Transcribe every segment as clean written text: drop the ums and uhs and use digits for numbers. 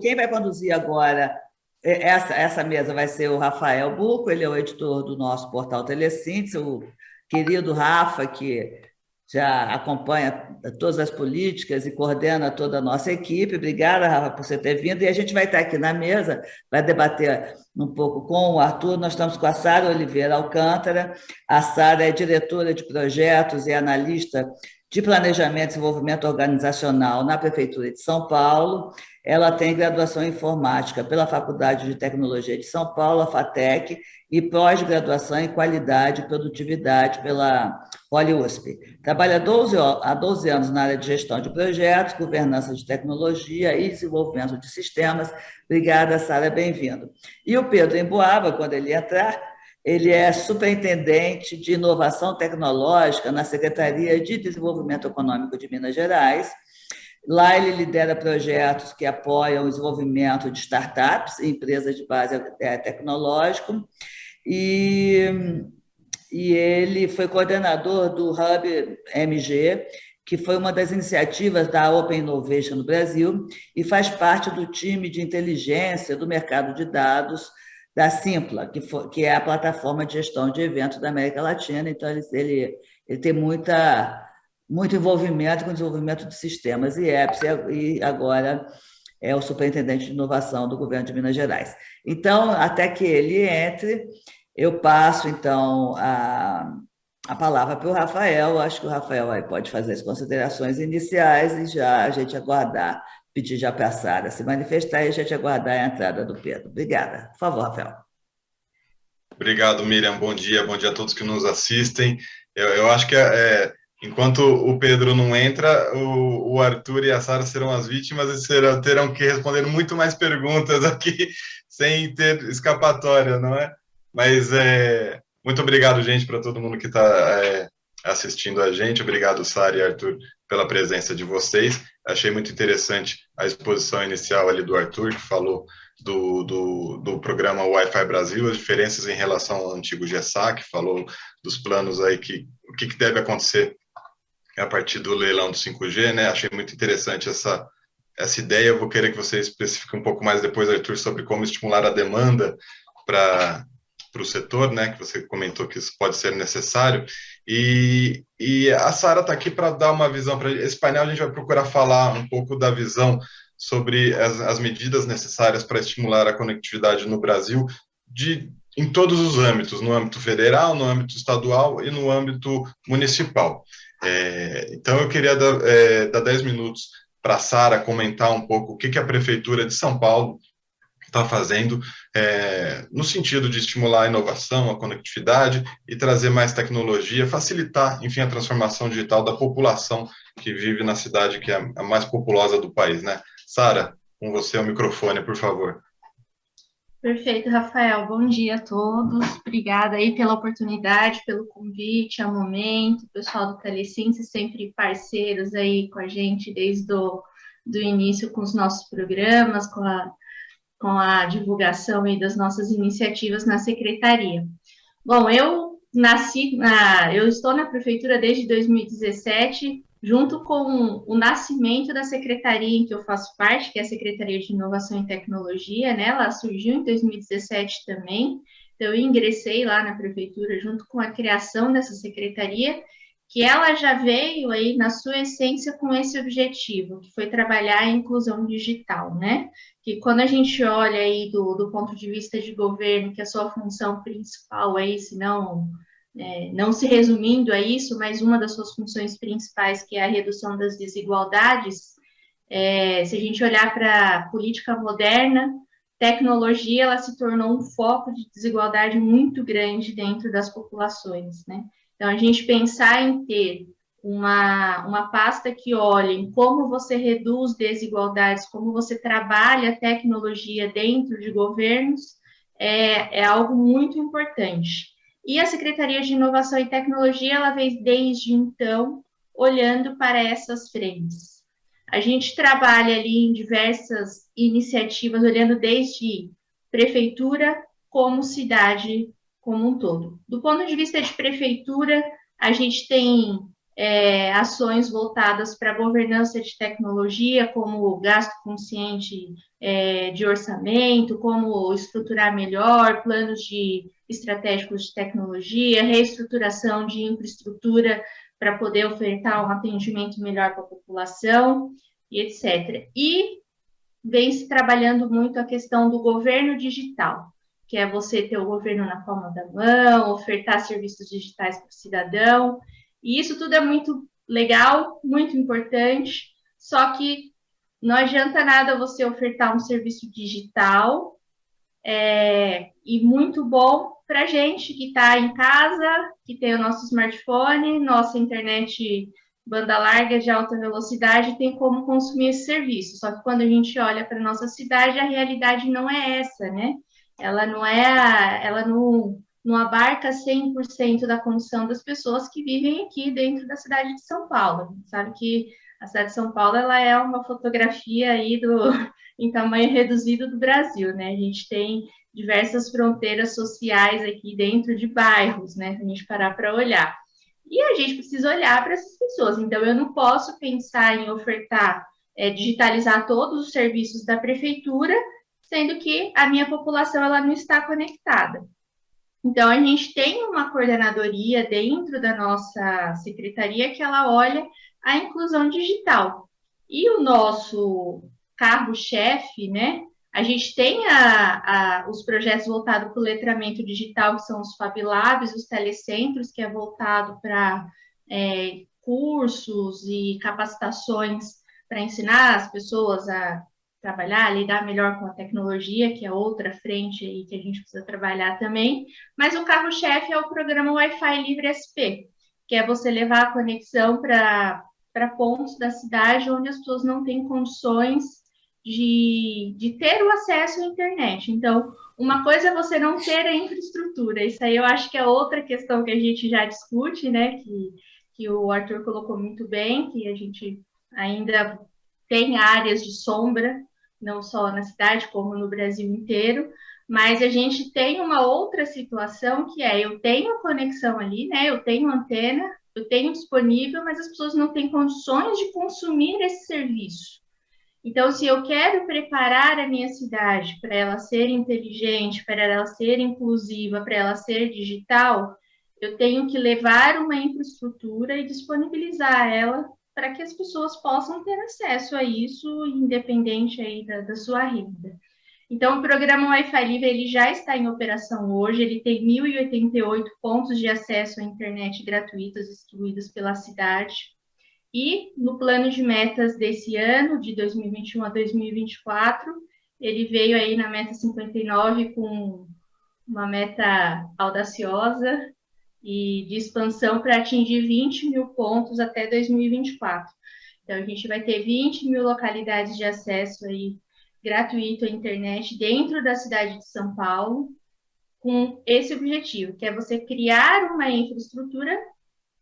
quem vai conduzir agora essa mesa vai ser o Rafael Buco, ele é o editor do nosso portal Telesíntese, o querido Rafa, que já acompanha todas as políticas e coordena toda a nossa equipe. Obrigada, Rafa, por você ter vindo. E a gente vai estar aqui na mesa, vai debater um pouco com o Arthur. Nós estamos com a Sara Oliveira Alcântara. A Sara é diretora de projetos e analista de planejamento e desenvolvimento organizacional na Prefeitura de São Paulo. Ela tem graduação em informática pela Faculdade de Tecnologia de São Paulo, a FATEC, e pós-graduação em qualidade e produtividade pela PoliUSP. Trabalha há 12 anos na área de gestão de projetos, governança de tecnologia e desenvolvimento de sistemas. Obrigada, Sara, bem-vindo. E o Pedro Emboaba, quando ele entrar, ele é superintendente de inovação tecnológica na Secretaria de Desenvolvimento Econômico de Minas Gerais. Lá ele lidera projetos que apoiam o desenvolvimento de startups e empresas de base tecnológica, e ele foi coordenador do Hub MG, que foi uma das iniciativas da Open Innovation no Brasil, e faz parte do time de inteligência do mercado de dados da Simpla, que é a plataforma de gestão de eventos da América Latina. Então, ele tem muito envolvimento com o desenvolvimento de sistemas e apps, e agora é o superintendente de inovação do governo de Minas Gerais. Então, até que ele entre, eu passo, então, a palavra para o Rafael. Acho que o Rafael aí pode fazer as considerações iniciais e já a gente aguardar, pedir já para a Sara se manifestar e a gente aguardar a entrada do Pedro. Obrigada. Por favor, Rafael. Obrigado, Miriam. Bom dia a todos que nos assistem. Eu acho que enquanto o Pedro não entra, o Arthur e a Sara serão as vítimas e terão que responder muito mais perguntas aqui, sem ter escapatória, não é? Mas muito obrigado, gente, para todo mundo que está assistindo a gente. Obrigado, Sara e Arthur, pela presença de vocês. Achei muito interessante a exposição inicial ali do Arthur, que falou do programa Wi-Fi Brasil, as diferenças em relação ao antigo GESAC, falou dos planos aí, o que deve acontecer a partir do leilão do 5G, né? Achei muito interessante essa ideia. Eu vou querer que você especifique um pouco mais depois, Arthur, sobre como estimular a demanda para o setor, né? Que você comentou que isso pode ser necessário. E a Sara está aqui para dar uma visão para esse painel. A gente vai procurar falar um pouco da visão sobre as medidas necessárias para estimular a conectividade no Brasil em todos os âmbitos, no âmbito federal, no âmbito estadual e no âmbito municipal. Então, eu queria dar 10 minutos para a Sara comentar um pouco o que a Prefeitura de São Paulo está fazendo no sentido de estimular a inovação, a conectividade e trazer mais tecnologia, facilitar, enfim, a transformação digital da população que vive na cidade que é a mais populosa do país, né? Sara, com você o microfone, por favor. Perfeito, Rafael. Bom dia a todos. Obrigada aí pela oportunidade, pelo convite, ao momento. O pessoal do Telesíntese sempre parceiros aí com a gente desde do início com os nossos programas, com a divulgação aí das nossas iniciativas na secretaria. Bom, eu estou na prefeitura desde 2017, junto com o nascimento da secretaria em que eu faço parte, que é a Secretaria de Inovação e Tecnologia, né? Ela surgiu em 2017 também, então eu ingressei lá na prefeitura junto com a criação dessa secretaria, que ela já veio aí na sua essência com esse objetivo, que foi trabalhar a inclusão digital, né? Que quando a gente olha aí do ponto de vista de governo, que a sua função principal aí, se não se resumindo a isso, mas uma das suas funções principais, que é a redução das desigualdades, se a gente olhar para a política moderna, tecnologia, ela se tornou um foco de desigualdade muito grande dentro das populações, né? Então, a gente pensar em ter uma pasta que olhe em como você reduz desigualdades, como você trabalha a tecnologia dentro de governos, é algo muito importante. E a Secretaria de Inovação e Tecnologia, ela vem desde então olhando para essas frentes. A gente trabalha ali em diversas iniciativas, olhando desde prefeitura como cidade como um todo. Do ponto de vista de prefeitura, a gente tem ações voltadas para a governança de tecnologia, como o gasto consciente de orçamento, como estruturar melhor, planos estratégicos de tecnologia, reestruturação de infraestrutura para poder ofertar um atendimento melhor para a população, e etc. E vem se trabalhando muito a questão do governo digital, que é você ter o governo na palma da mão, ofertar serviços digitais para o cidadão, e isso tudo é muito legal, muito importante, só que não adianta nada você ofertar um serviço digital e muito bom para a gente que está em casa, que tem o nosso smartphone, nossa internet banda larga de alta velocidade, tem como consumir esse serviço. Só que quando a gente olha para a nossa cidade, a realidade não é essa, né? Ela não abarca 100% da condição das pessoas que vivem aqui dentro da cidade de São Paulo. A gente sabe que a cidade de São Paulo ela é uma fotografia aí em tamanho reduzido do Brasil, né? A gente tem diversas fronteiras sociais aqui dentro de bairros, né? Se a gente parar para olhar. E a gente precisa olhar para essas pessoas. Então, eu não posso pensar em ofertar, digitalizar todos os serviços da prefeitura, sendo que a minha população ela não está conectada. Então, a gente tem uma coordenadoria dentro da nossa secretaria que ela olha a inclusão digital. E o nosso carro-chefe, né? A gente tem os projetos voltados para o letramento digital, que são os Fab Labs, os telecentros, que é voltado para cursos e capacitações para ensinar as pessoas a trabalhar, lidar melhor com a tecnologia, que é outra frente aí que a gente precisa trabalhar também. Mas o carro-chefe é o programa Wi-Fi Livre SP, que é você levar a conexão para pontos da cidade onde as pessoas não têm condições de ter o acesso à internet. Então, uma coisa é você não ter a infraestrutura. Isso aí eu acho que é outra questão que a gente já discute, né? Que o Arthur colocou muito bem, que a gente ainda tem áreas de sombra, não só na cidade, como no Brasil inteiro, mas a gente tem uma outra situação que eu tenho conexão ali, né? Eu tenho antena, eu tenho disponível, mas as pessoas não têm condições de consumir esse serviço. Então, se eu quero preparar a minha cidade para ela ser inteligente, para ela ser inclusiva, para ela ser digital, eu tenho que levar uma infraestrutura e disponibilizar ela para que as pessoas possam ter acesso a isso, independente aí da sua renda. Então, o programa Wi-Fi Livre ele já está em operação hoje, ele tem 1.088 pontos de acesso à internet gratuitas distribuídos pela cidade. E no plano de metas desse ano, de 2021 a 2024, ele veio aí na meta 59 com uma meta audaciosa e de expansão para atingir 20 mil pontos até 2024. Então, a gente vai ter 20 mil localidades de acesso aí gratuito à internet dentro da cidade de São Paulo, com esse objetivo, que é você criar uma infraestrutura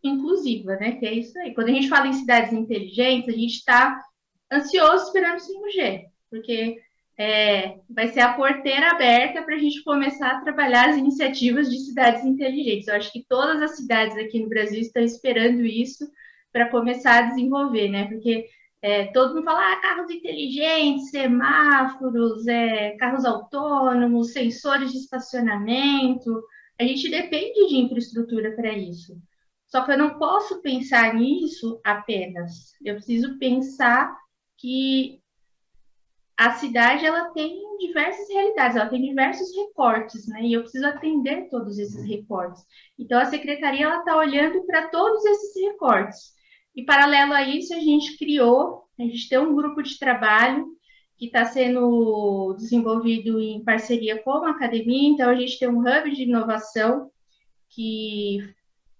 inclusiva, né? Que é isso aí. Quando a gente fala em cidades inteligentes, a gente está ansioso esperando o 5G, porque vai ser a porteira aberta para a gente começar a trabalhar as iniciativas de cidades inteligentes. Eu acho que todas as cidades aqui no Brasil estão esperando isso para começar a desenvolver, né? Porque todo mundo fala carros inteligentes, semáforos, carros autônomos, sensores de estacionamento. A gente depende de infraestrutura para isso. Só que eu não posso pensar nisso apenas. Eu preciso pensar que a cidade ela tem diversas realidades, ela tem diversos recortes, né? E eu preciso atender todos esses recortes. Então, a secretaria ela está olhando para todos esses recortes. E, paralelo a isso, a gente tem um grupo de trabalho que está sendo desenvolvido em parceria com a academia. Então, a gente tem um hub de inovação que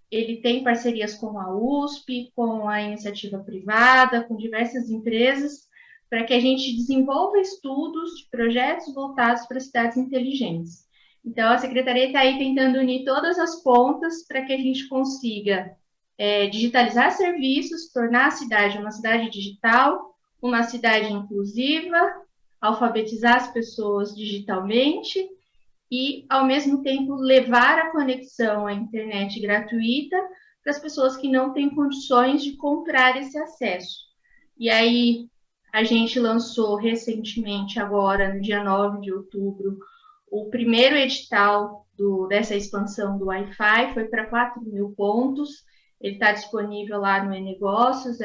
ele tem parcerias com a USP, com a iniciativa privada, com diversas empresas, para que a gente desenvolva estudos de projetos voltados para cidades inteligentes. Então, a Secretaria está aí tentando unir todas as pontas para que a gente consiga digitalizar serviços, tornar a cidade uma cidade digital, uma cidade inclusiva, alfabetizar as pessoas digitalmente e, ao mesmo tempo, levar a conexão à internet gratuita para as pessoas que não têm condições de comprar esse acesso. E aí, A gente lançou recentemente, agora, no dia 9 de outubro, o primeiro edital dessa expansão do Wi-Fi, foi para 4.000 pontos. Ele está disponível lá no e-negócios,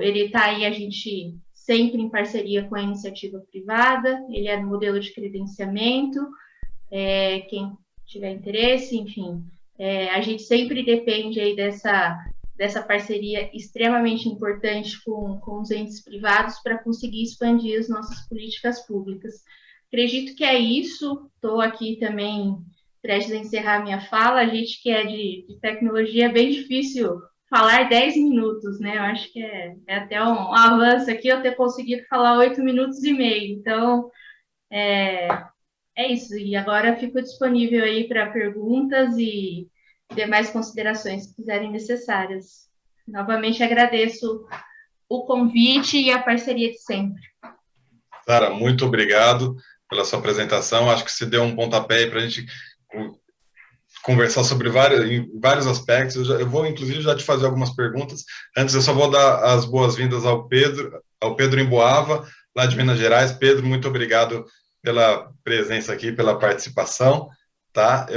ele está aí, a gente sempre em parceria com a iniciativa privada, ele é no modelo de credenciamento, quem tiver interesse, enfim, a gente sempre depende aí dessa parceria extremamente importante com os entes privados para conseguir expandir as nossas políticas públicas. Acredito que é isso, estou aqui também prestes a encerrar minha fala. A gente que é de tecnologia é bem difícil falar 10 minutos, né? Eu acho que é até um avanço aqui eu ter conseguido falar 8 minutos e meio. Então, é isso. E agora eu fico disponível aí para perguntas e demais considerações que quiserem necessárias. Novamente agradeço o convite e a parceria de sempre. Sara, muito obrigado pela sua apresentação. Acho que se deu um pontapé para a gente conversar sobre vários aspectos. Eu vou, inclusive, já te fazer algumas perguntas. Antes, eu só vou dar as boas-vindas ao Pedro Emboava, lá de Minas Gerais. Pedro, muito obrigado pela presença aqui, pela participação. Tá?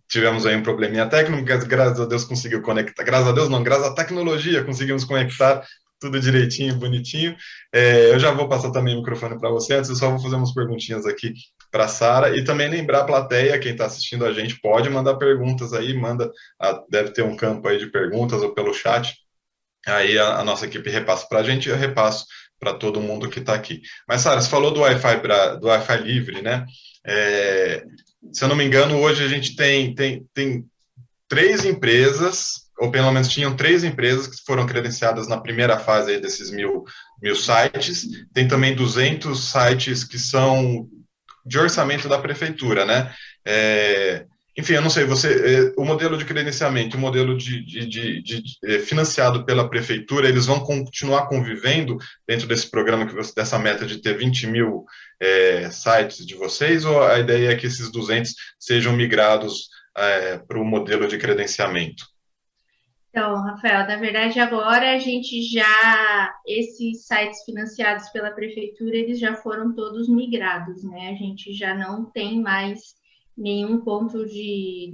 Tivemos aí um probleminha técnico, graças a Deus conseguiu conectar. Graças a Deus não, graças à tecnologia conseguimos conectar tudo direitinho, bonitinho. Eu já vou passar também o microfone para você. Antes, eu só vou fazer umas perguntinhas aqui para a Sara, e também lembrar a plateia, quem está assistindo a gente, pode mandar perguntas aí, deve ter um campo aí de perguntas ou pelo chat, aí a nossa equipe repassa para a gente e eu repasso para todo mundo que está aqui. Mas, Sara, você falou do Wi-Fi livre, né? Se eu não me engano, hoje a gente tem 3 empresas, ou pelo menos tinham 3 empresas que foram credenciadas na primeira fase aí desses mil sites, tem também 200 sites que são de orçamento da prefeitura, né? Enfim, eu não sei, o modelo de credenciamento, o modelo financiado pela prefeitura, eles vão continuar convivendo dentro desse programa, dessa meta de ter 20.000 sites de vocês, ou a ideia é que esses 200 sejam migrados para o modelo de credenciamento? Então, Rafael, na verdade, agora esses sites financiados pela prefeitura, eles já foram todos migrados, né? A gente já não tem mais nenhum ponto de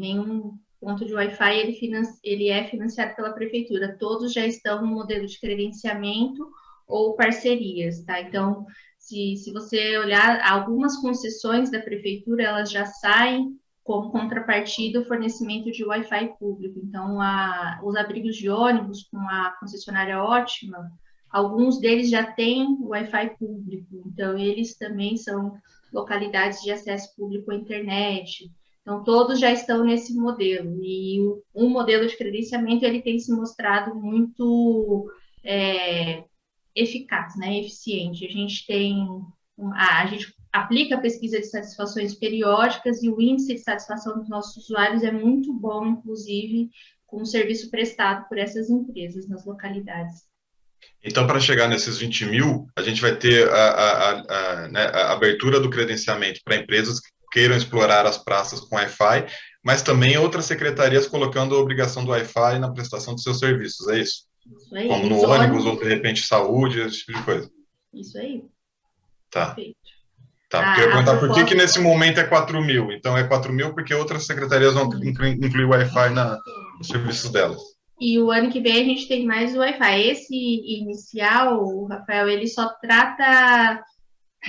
Wi-Fi, ele é financiado pela prefeitura. Todos já estão no modelo de credenciamento ou parcerias, tá? Então, se você olhar, algumas concessões da prefeitura, elas já saem como contrapartida o fornecimento de Wi-Fi público. Então, os abrigos de ônibus com a concessionária Ótima, alguns deles já têm Wi-Fi público, então eles também são localidades de acesso público à internet. Então, todos já estão nesse modelo. E o modelo de credenciamento ele tem se mostrado muito eficaz, né, eficiente. A gente aplica a pesquisa de satisfações periódicas e o índice de satisfação dos nossos usuários é muito bom, inclusive, com o serviço prestado por essas empresas nas localidades. Então, para chegar nesses 20.000, a gente vai ter a abertura do credenciamento para empresas que queiram explorar as praças com Wi-Fi, mas também outras secretarias colocando a obrigação do Wi-Fi na prestação de seus serviços, é isso? Isso aí. Como no ônibus, ou de repente saúde, esse tipo de coisa. Isso aí. Tá. Perfeito. Tá, porque eu ia perguntar por que nesse momento é 4.000? Então é 4.000 porque outras secretarias vão incluir Wi-Fi nos serviços delas. E o ano que vem a gente tem mais o Wi-Fi. Esse inicial, Rafael, ele só trata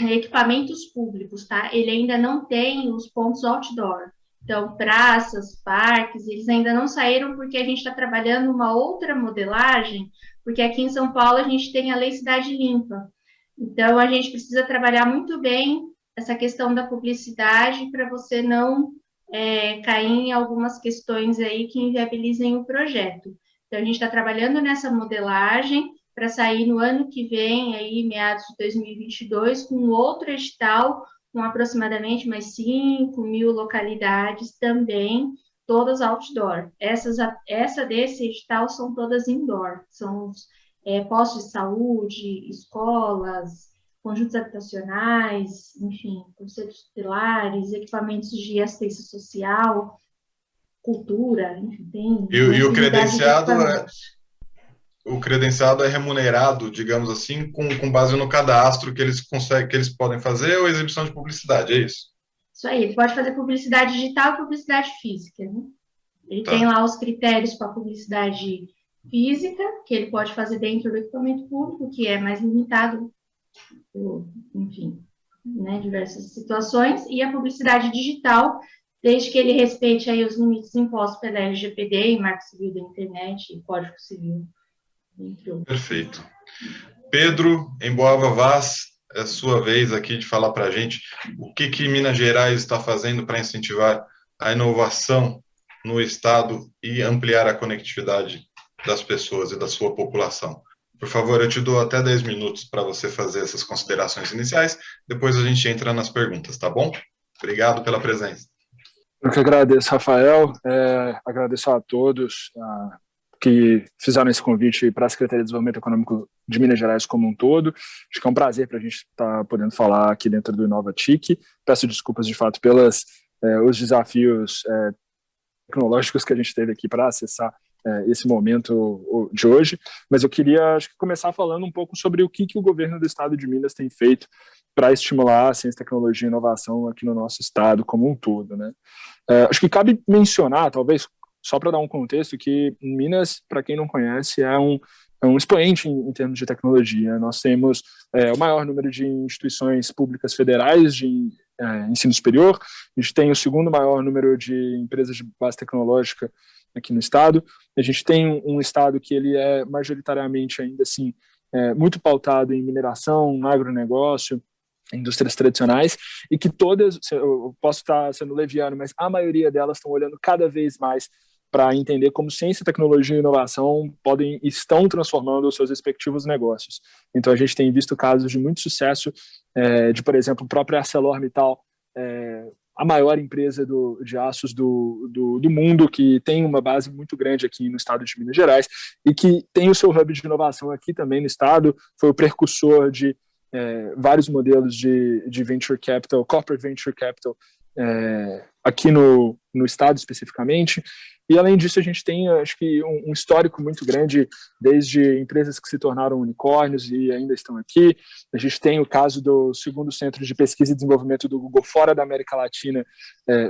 equipamentos públicos, tá? Ele ainda não tem os pontos outdoor. Então, praças, parques, eles ainda não saíram porque a gente está trabalhando uma outra modelagem, porque aqui em São Paulo a gente tem a Lei Cidade Limpa. Então, a gente precisa trabalhar muito bem essa questão da publicidade para você não cair em algumas questões aí que inviabilizem o projeto. Então, a gente está trabalhando nessa modelagem para sair no ano que vem, aí, meados de 2022, com outro edital, com aproximadamente mais 5.000 localidades também, todas outdoor. Essa desse edital são todas indoor, são postos de saúde, escolas, conjuntos habitacionais, enfim, conselhos tutelares, equipamentos de assistência social, cultura, enfim, tem... E o credenciado o credenciado é remunerado, digamos assim, com base no cadastro que eles conseguem, que eles podem fazer ou exibição de publicidade, é isso? Isso aí, ele pode fazer publicidade digital e publicidade física, né? Ele tem Tá, lá os critérios para publicidade física, que ele pode fazer dentro do equipamento público, que é mais limitado, enfim, né, diversas situações, e a publicidade digital, desde que ele respeite aí os limites impostos pela LGPD, Marco Civil da Internet e Código Civil, entre outros. perfeito. Pedro, em Boava Vaz, é a sua vez aqui de falar para a gente o que Minas Gerais está fazendo para incentivar a inovação no estado e ampliar a conectividade das pessoas e da sua população. Por favor, eu te dou até 10 minutos para você fazer essas considerações iniciais, depois a gente entra nas perguntas, tá bom? Obrigado pela presença. Eu que agradeço, Rafael, agradeço a todos que fizeram esse convite para a Secretaria de Desenvolvimento Econômico de Minas Gerais como um todo. Acho que é um prazer para a gente estar podendo falar aqui dentro do InovaTIC. Peço desculpas, de fato, pelos os desafios tecnológicos que a gente teve aqui para acessar esse momento de hoje, mas eu queria começar falando um pouco sobre o que o governo do estado de Minas tem feito para estimular a ciência, tecnologia e inovação aqui no nosso estado como um todo, né? Acho que cabe mencionar, talvez, só para dar um contexto, que Minas, para quem não conhece, é um expoente em termos de tecnologia. Nós temos o maior número de instituições públicas federais de ensino superior, a gente tem o segundo maior número de empresas de base tecnológica aqui no estado, a gente tem um estado que ele é majoritariamente ainda assim muito pautado em mineração, agronegócio, indústrias tradicionais, e que todas, eu posso estar sendo leviano, mas a maioria delas estão olhando cada vez mais para entender como ciência, tecnologia e inovação estão transformando os seus respectivos negócios. Então, a gente tem visto casos de muito sucesso de, por exemplo, o próprio ArcelorMittal, a maior empresa de aços do mundo, que tem uma base muito grande aqui no estado de Minas Gerais e que tem o seu hub de inovação aqui também no estado, foi o precursor de vários modelos de venture capital, corporate venture capital, aqui no estado especificamente. E, além disso, a gente tem, acho que, um histórico muito grande, desde empresas que se tornaram unicórnios e ainda estão aqui. A gente tem o caso do segundo centro de pesquisa e desenvolvimento do Google fora da América Latina,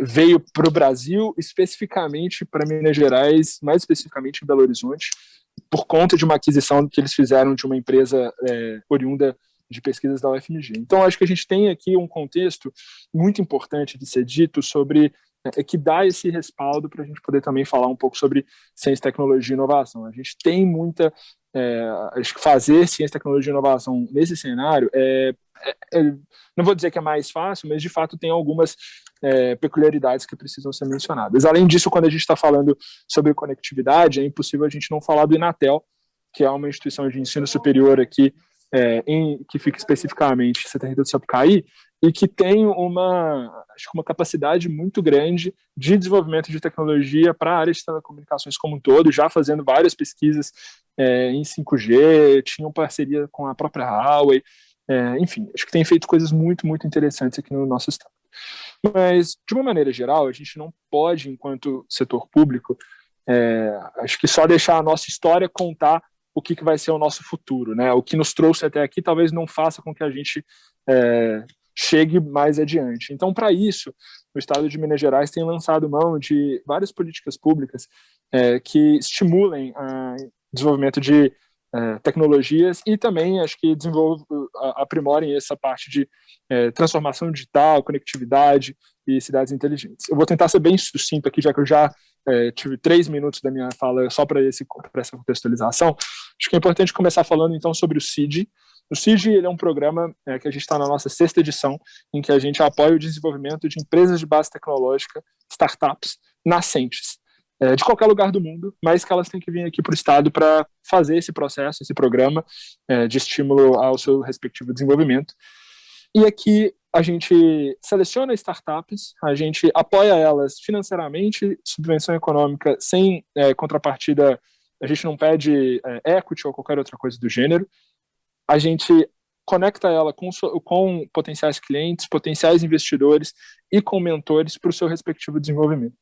veio para o Brasil, especificamente para Minas Gerais, mais especificamente em Belo Horizonte, por conta de uma aquisição que eles fizeram de uma empresa oriunda de pesquisas da UFMG. Então, acho que a gente tem aqui um contexto muito importante de ser dito sobre que dá esse respaldo para a gente poder também falar um pouco sobre ciência, tecnologia e inovação. A gente tem muita... acho que fazer ciência, tecnologia e inovação nesse cenário não vou dizer que é mais fácil, mas de fato tem algumas peculiaridades que precisam ser mencionadas. Além disso, quando a gente está falando sobre conectividade, é impossível a gente não falar do Inatel, que é uma instituição de ensino superior aqui, que fica especificamente em Santa Rita do Sapucaí, e que tem uma capacidade muito grande de desenvolvimento de tecnologia para a área de telecomunicações como um todo, já fazendo várias pesquisas em 5G, tinham parceria com a própria Huawei, enfim, acho que tem feito coisas muito, muito interessantes aqui no nosso estado. Mas, de uma maneira geral, a gente não pode, enquanto setor público, acho que só deixar a nossa história contar o que vai ser o nosso futuro, né? O que nos trouxe até aqui talvez não faça com que a gente chegue mais adiante. Então, para isso, o Estado de Minas Gerais tem lançado mão de várias políticas públicas que estimulem o desenvolvimento de tecnologias e também, acho que aprimorem essa parte de transformação digital, conectividade e cidades inteligentes. Eu vou tentar ser bem sucinto aqui, já que eu já tive 3 minutos da minha fala só para essa contextualização. Acho que é importante começar falando, então, sobre o CID. O CID ele é um programa que a gente está na nossa 6ª edição, em que a gente apoia o desenvolvimento de empresas de base tecnológica, startups, nascentes, de qualquer lugar do mundo, mas que elas têm que vir aqui para o Estado para fazer esse processo, esse programa de estímulo ao seu respectivo desenvolvimento. E aqui a gente seleciona startups, a gente apoia elas financeiramente, subvenção econômica sem contrapartida, a gente não pede equity ou qualquer outra coisa do gênero, a gente conecta ela com potenciais clientes, potenciais investidores e com mentores para o seu respectivo desenvolvimento.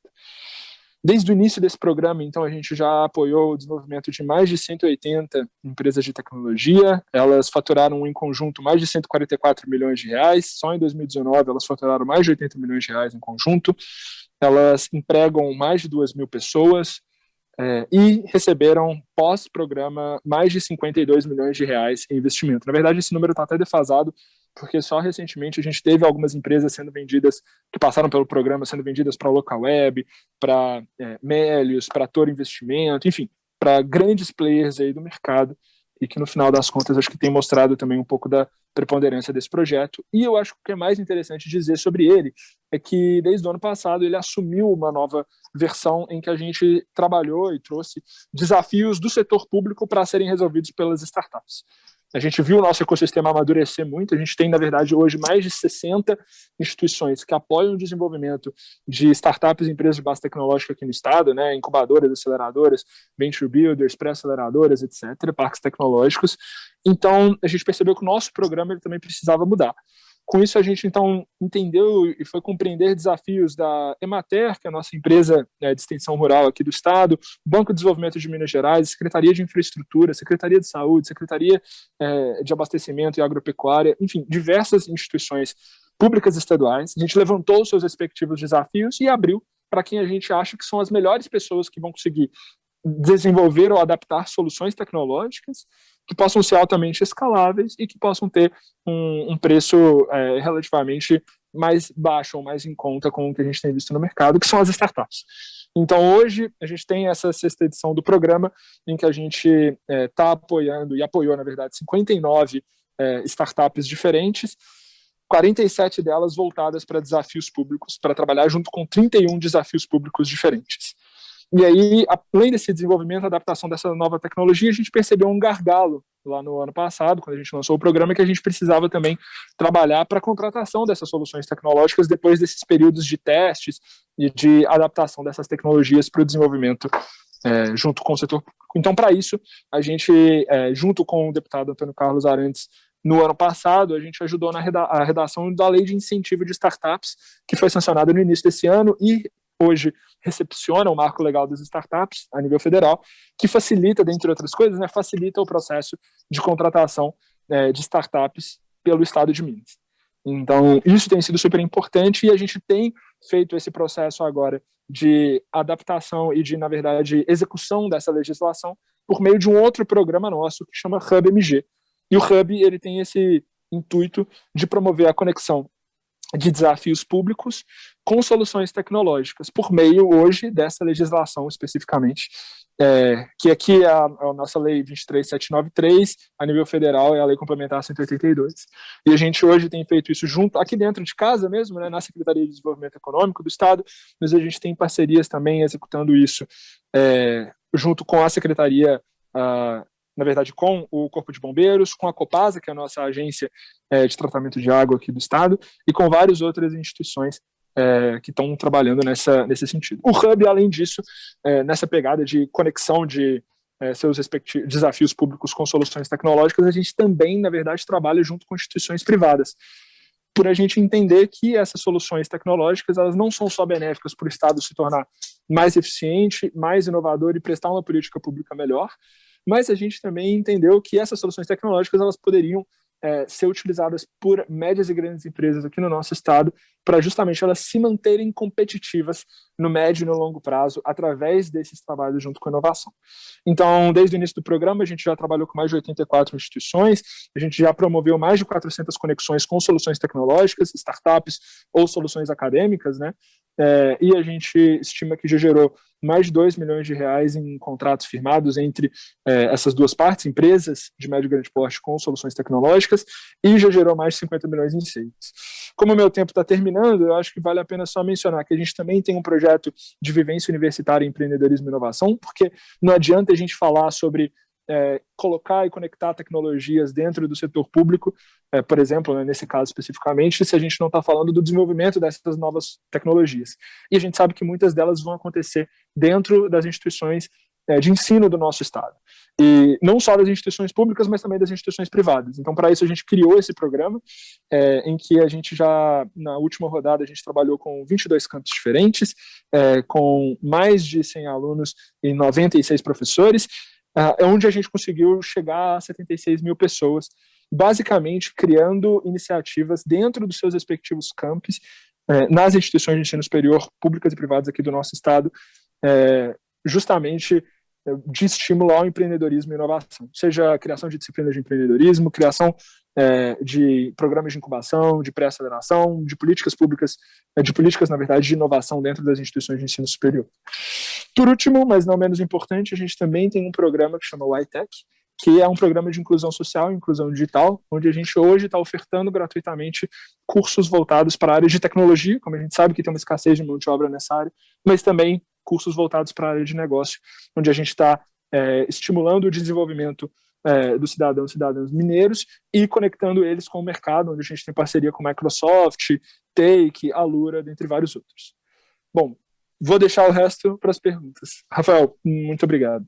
Desde o início desse programa, então, a gente já apoiou o desenvolvimento de mais de 180 empresas de tecnologia. Elas faturaram em conjunto mais de 144 milhões de reais. Só em 2019 elas faturaram mais de 80 milhões de reais em conjunto. Elas empregam mais de 2.000 pessoas e receberam, pós-programa, mais de 52 milhões de reais em investimento. Na verdade, esse número está até defasado, porque só recentemente a gente teve algumas empresas sendo vendidas, que passaram pelo programa, sendo vendidas para a Localweb, para Melius, para Toro Investimento, enfim, para grandes players aí do mercado, e que no final das contas acho que tem mostrado também um pouco da preponderância desse projeto. E eu acho que o que é mais interessante dizer sobre ele é que desde o ano passado ele assumiu uma nova versão em que a gente trabalhou e trouxe desafios do setor público para serem resolvidos pelas startups. A gente viu o nosso ecossistema amadurecer muito. A gente tem, na verdade, hoje mais de 60 instituições que apoiam o desenvolvimento de startups e empresas de base tecnológica aqui no estado, né? Incubadoras, aceleradoras, venture builders, pré-aceleradoras, etc., parques tecnológicos. Então, a gente percebeu que o nosso programa ele também precisava mudar. Com isso, a gente, então, entendeu e foi compreender desafios da Emater, que é a nossa empresa de extensão rural aqui do estado, Banco de Desenvolvimento de Minas Gerais, Secretaria de Infraestrutura, Secretaria de Saúde, Secretaria de Abastecimento e Agropecuária, enfim, diversas instituições públicas estaduais. A gente levantou os seus respectivos desafios e abriu para quem a gente acha que são as melhores pessoas que vão conseguir desenvolver ou adaptar soluções tecnológicas que possam ser altamente escaláveis e que possam ter um preço relativamente mais baixo ou mais em conta com o que a gente tem visto no mercado, que são as startups. Então, hoje, a gente tem essa 6ª edição do programa, em que a gente está apoiando, e apoiou, na verdade, 59 startups diferentes, 47 delas voltadas para desafios públicos, para trabalhar junto com 31 desafios públicos diferentes. E aí, além desse desenvolvimento, adaptação dessa nova tecnologia, a gente percebeu um gargalo lá no ano passado, quando a gente lançou o programa, que a gente precisava também trabalhar para a contratação dessas soluções tecnológicas depois desses períodos de testes e de adaptação dessas tecnologias para o desenvolvimento junto com o setor público. Então, para isso, a gente, junto com o deputado Antônio Carlos Arantes, no ano passado, a gente ajudou na redação da Lei de Incentivo de Startups, que foi sancionada no início desse ano e hoje recepciona o marco legal das startups a nível federal, que facilita, dentre outras coisas, facilita o processo de contratação de startups pelo estado de Minas. Então, isso tem sido super importante e a gente tem feito esse processo agora de adaptação e de, na verdade, execução dessa legislação por meio de um outro programa nosso que chama Hub MG. E o Hub ele tem esse intuito de promover a conexão de desafios públicos com soluções tecnológicas, por meio, hoje, dessa legislação especificamente, que aqui é a nossa Lei 23793, a nível federal é a Lei Complementar 182. E a gente hoje tem feito isso junto, aqui dentro de casa mesmo, na Secretaria de Desenvolvimento Econômico do Estado, mas a gente tem parcerias também executando isso junto com a Secretaria, na verdade, com o Corpo de Bombeiros, com a Copasa, que é a nossa agência de tratamento de água aqui do estado, e com várias outras instituições que estão trabalhando nesse sentido. O Hub, além disso, nessa pegada de conexão de seus respectivos desafios públicos com soluções tecnológicas, a gente também, na verdade, trabalha junto com instituições privadas, por a gente entender que essas soluções tecnológicas elas não são só benéficas para o Estado se tornar mais eficiente, mais inovador e prestar uma política pública melhor, mas a gente também entendeu que essas soluções tecnológicas elas poderiam ser utilizadas por médias e grandes empresas aqui no nosso estado para justamente elas se manterem competitivas no médio e no longo prazo através desses trabalhos junto com a inovação. Então, desde o início do programa, a gente já trabalhou com mais de 84 instituições, a gente já promoveu mais de 400 conexões com soluções tecnológicas, startups ou soluções acadêmicas, né? E a gente estima que já gerou mais de 2 milhões de reais em contratos firmados entre essas duas partes, empresas de médio e grande porte com soluções tecnológicas, e já gerou mais de 50 milhões em savings. Como o meu tempo está terminando, eu acho que vale a pena só mencionar que a gente também tem um projeto de vivência universitária em empreendedorismo e inovação, porque não adianta a gente falar sobre colocar e conectar tecnologias dentro do setor público, por exemplo, nesse caso especificamente, se a gente não está falando do desenvolvimento dessas novas tecnologias. E a gente sabe que muitas delas vão acontecer dentro das instituições de ensino do nosso Estado. E não só das instituições públicas, mas também das instituições privadas. Então, para isso, a gente criou esse programa, em que a gente já, na última rodada, a gente trabalhou com 22 campos diferentes, com mais de 100 alunos e 96 professores, onde a gente conseguiu chegar a 76 mil pessoas, basicamente criando iniciativas dentro dos seus respectivos campos, nas instituições de ensino superior públicas e privadas aqui do nosso Estado, justamente de estímulo ao empreendedorismo e inovação, seja a criação de disciplinas de empreendedorismo, criação de programas de incubação, de pré-aceleração, de políticas públicas, na verdade, de inovação dentro das instituições de ensino superior. Por último, mas não menos importante, a gente também tem um programa que chama o iTech, que é um programa de inclusão social e inclusão digital, onde a gente hoje está ofertando gratuitamente cursos voltados para a área de tecnologia, como a gente sabe que tem uma escassez de mão de obra nessa área, mas também cursos voltados para a área de negócio, onde a gente está estimulando o desenvolvimento dos cidadãos e cidadãs mineiros e conectando eles com o mercado, onde a gente tem parceria com Microsoft, Take, Alura, dentre vários outros. Bom, vou deixar o resto para as perguntas. Rafael, muito obrigado.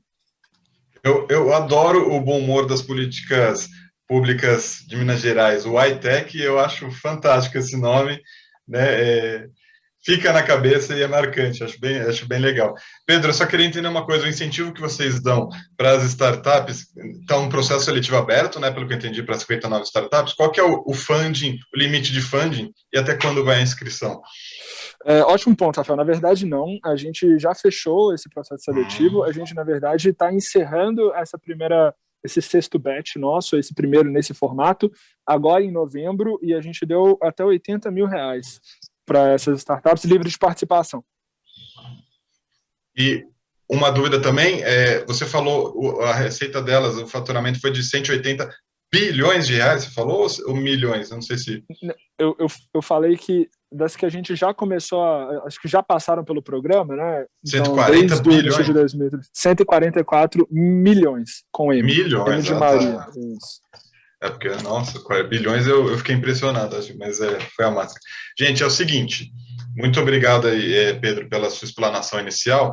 Eu adoro o bom humor das políticas públicas de Minas Gerais, o iTech, eu acho fantástico esse nome, né? Fica na cabeça e é marcante, acho bem legal. Pedro, eu só queria entender uma coisa, o incentivo que vocês dão para as startups, está um processo seletivo aberto, né, pelo que eu entendi, para 59 startups, qual que é o funding, o limite de funding, e até quando vai a inscrição? Ótimo ponto, Rafael. Na verdade, não. A gente já fechou esse processo seletivo. A gente, na verdade, está encerrando esse sexto batch nosso, esse primeiro nesse formato, agora em novembro, e a gente deu até R$80 mil para essas startups livres de participação. E uma dúvida também, você falou, a receita delas, o faturamento foi de 180 bilhões de reais, você falou, ou milhões? Eu não sei se... Eu falei que das que a gente já começou, acho que já passaram pelo programa, né? 140 bilhões? De 2013, 144 milhões com M. Milhões? M de Maria. Tá. Porque, nossa, bilhões eu fiquei impressionado, mas foi a máscara. Gente, é o seguinte, muito obrigado aí, Pedro, pela sua explanação inicial.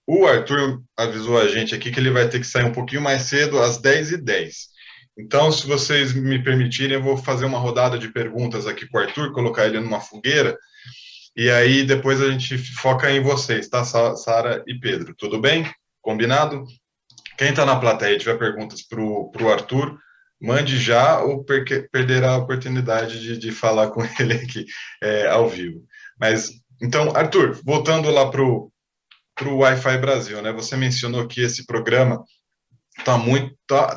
O Arthur avisou a gente aqui que ele vai ter que sair um pouquinho mais cedo, às 10h10. Então, se vocês me permitirem, eu vou fazer uma rodada de perguntas aqui com o Arthur, colocar ele numa fogueira, e aí depois a gente foca em vocês, tá, Sara e Pedro? Tudo bem? Combinado? Quem está na plateia e tiver perguntas para o Arthur, mande já ou perderá a oportunidade de falar com ele aqui ao vivo. Mas, então, Arthur, voltando lá para o Wi-Fi Brasil, né? Você mencionou que esse programa tá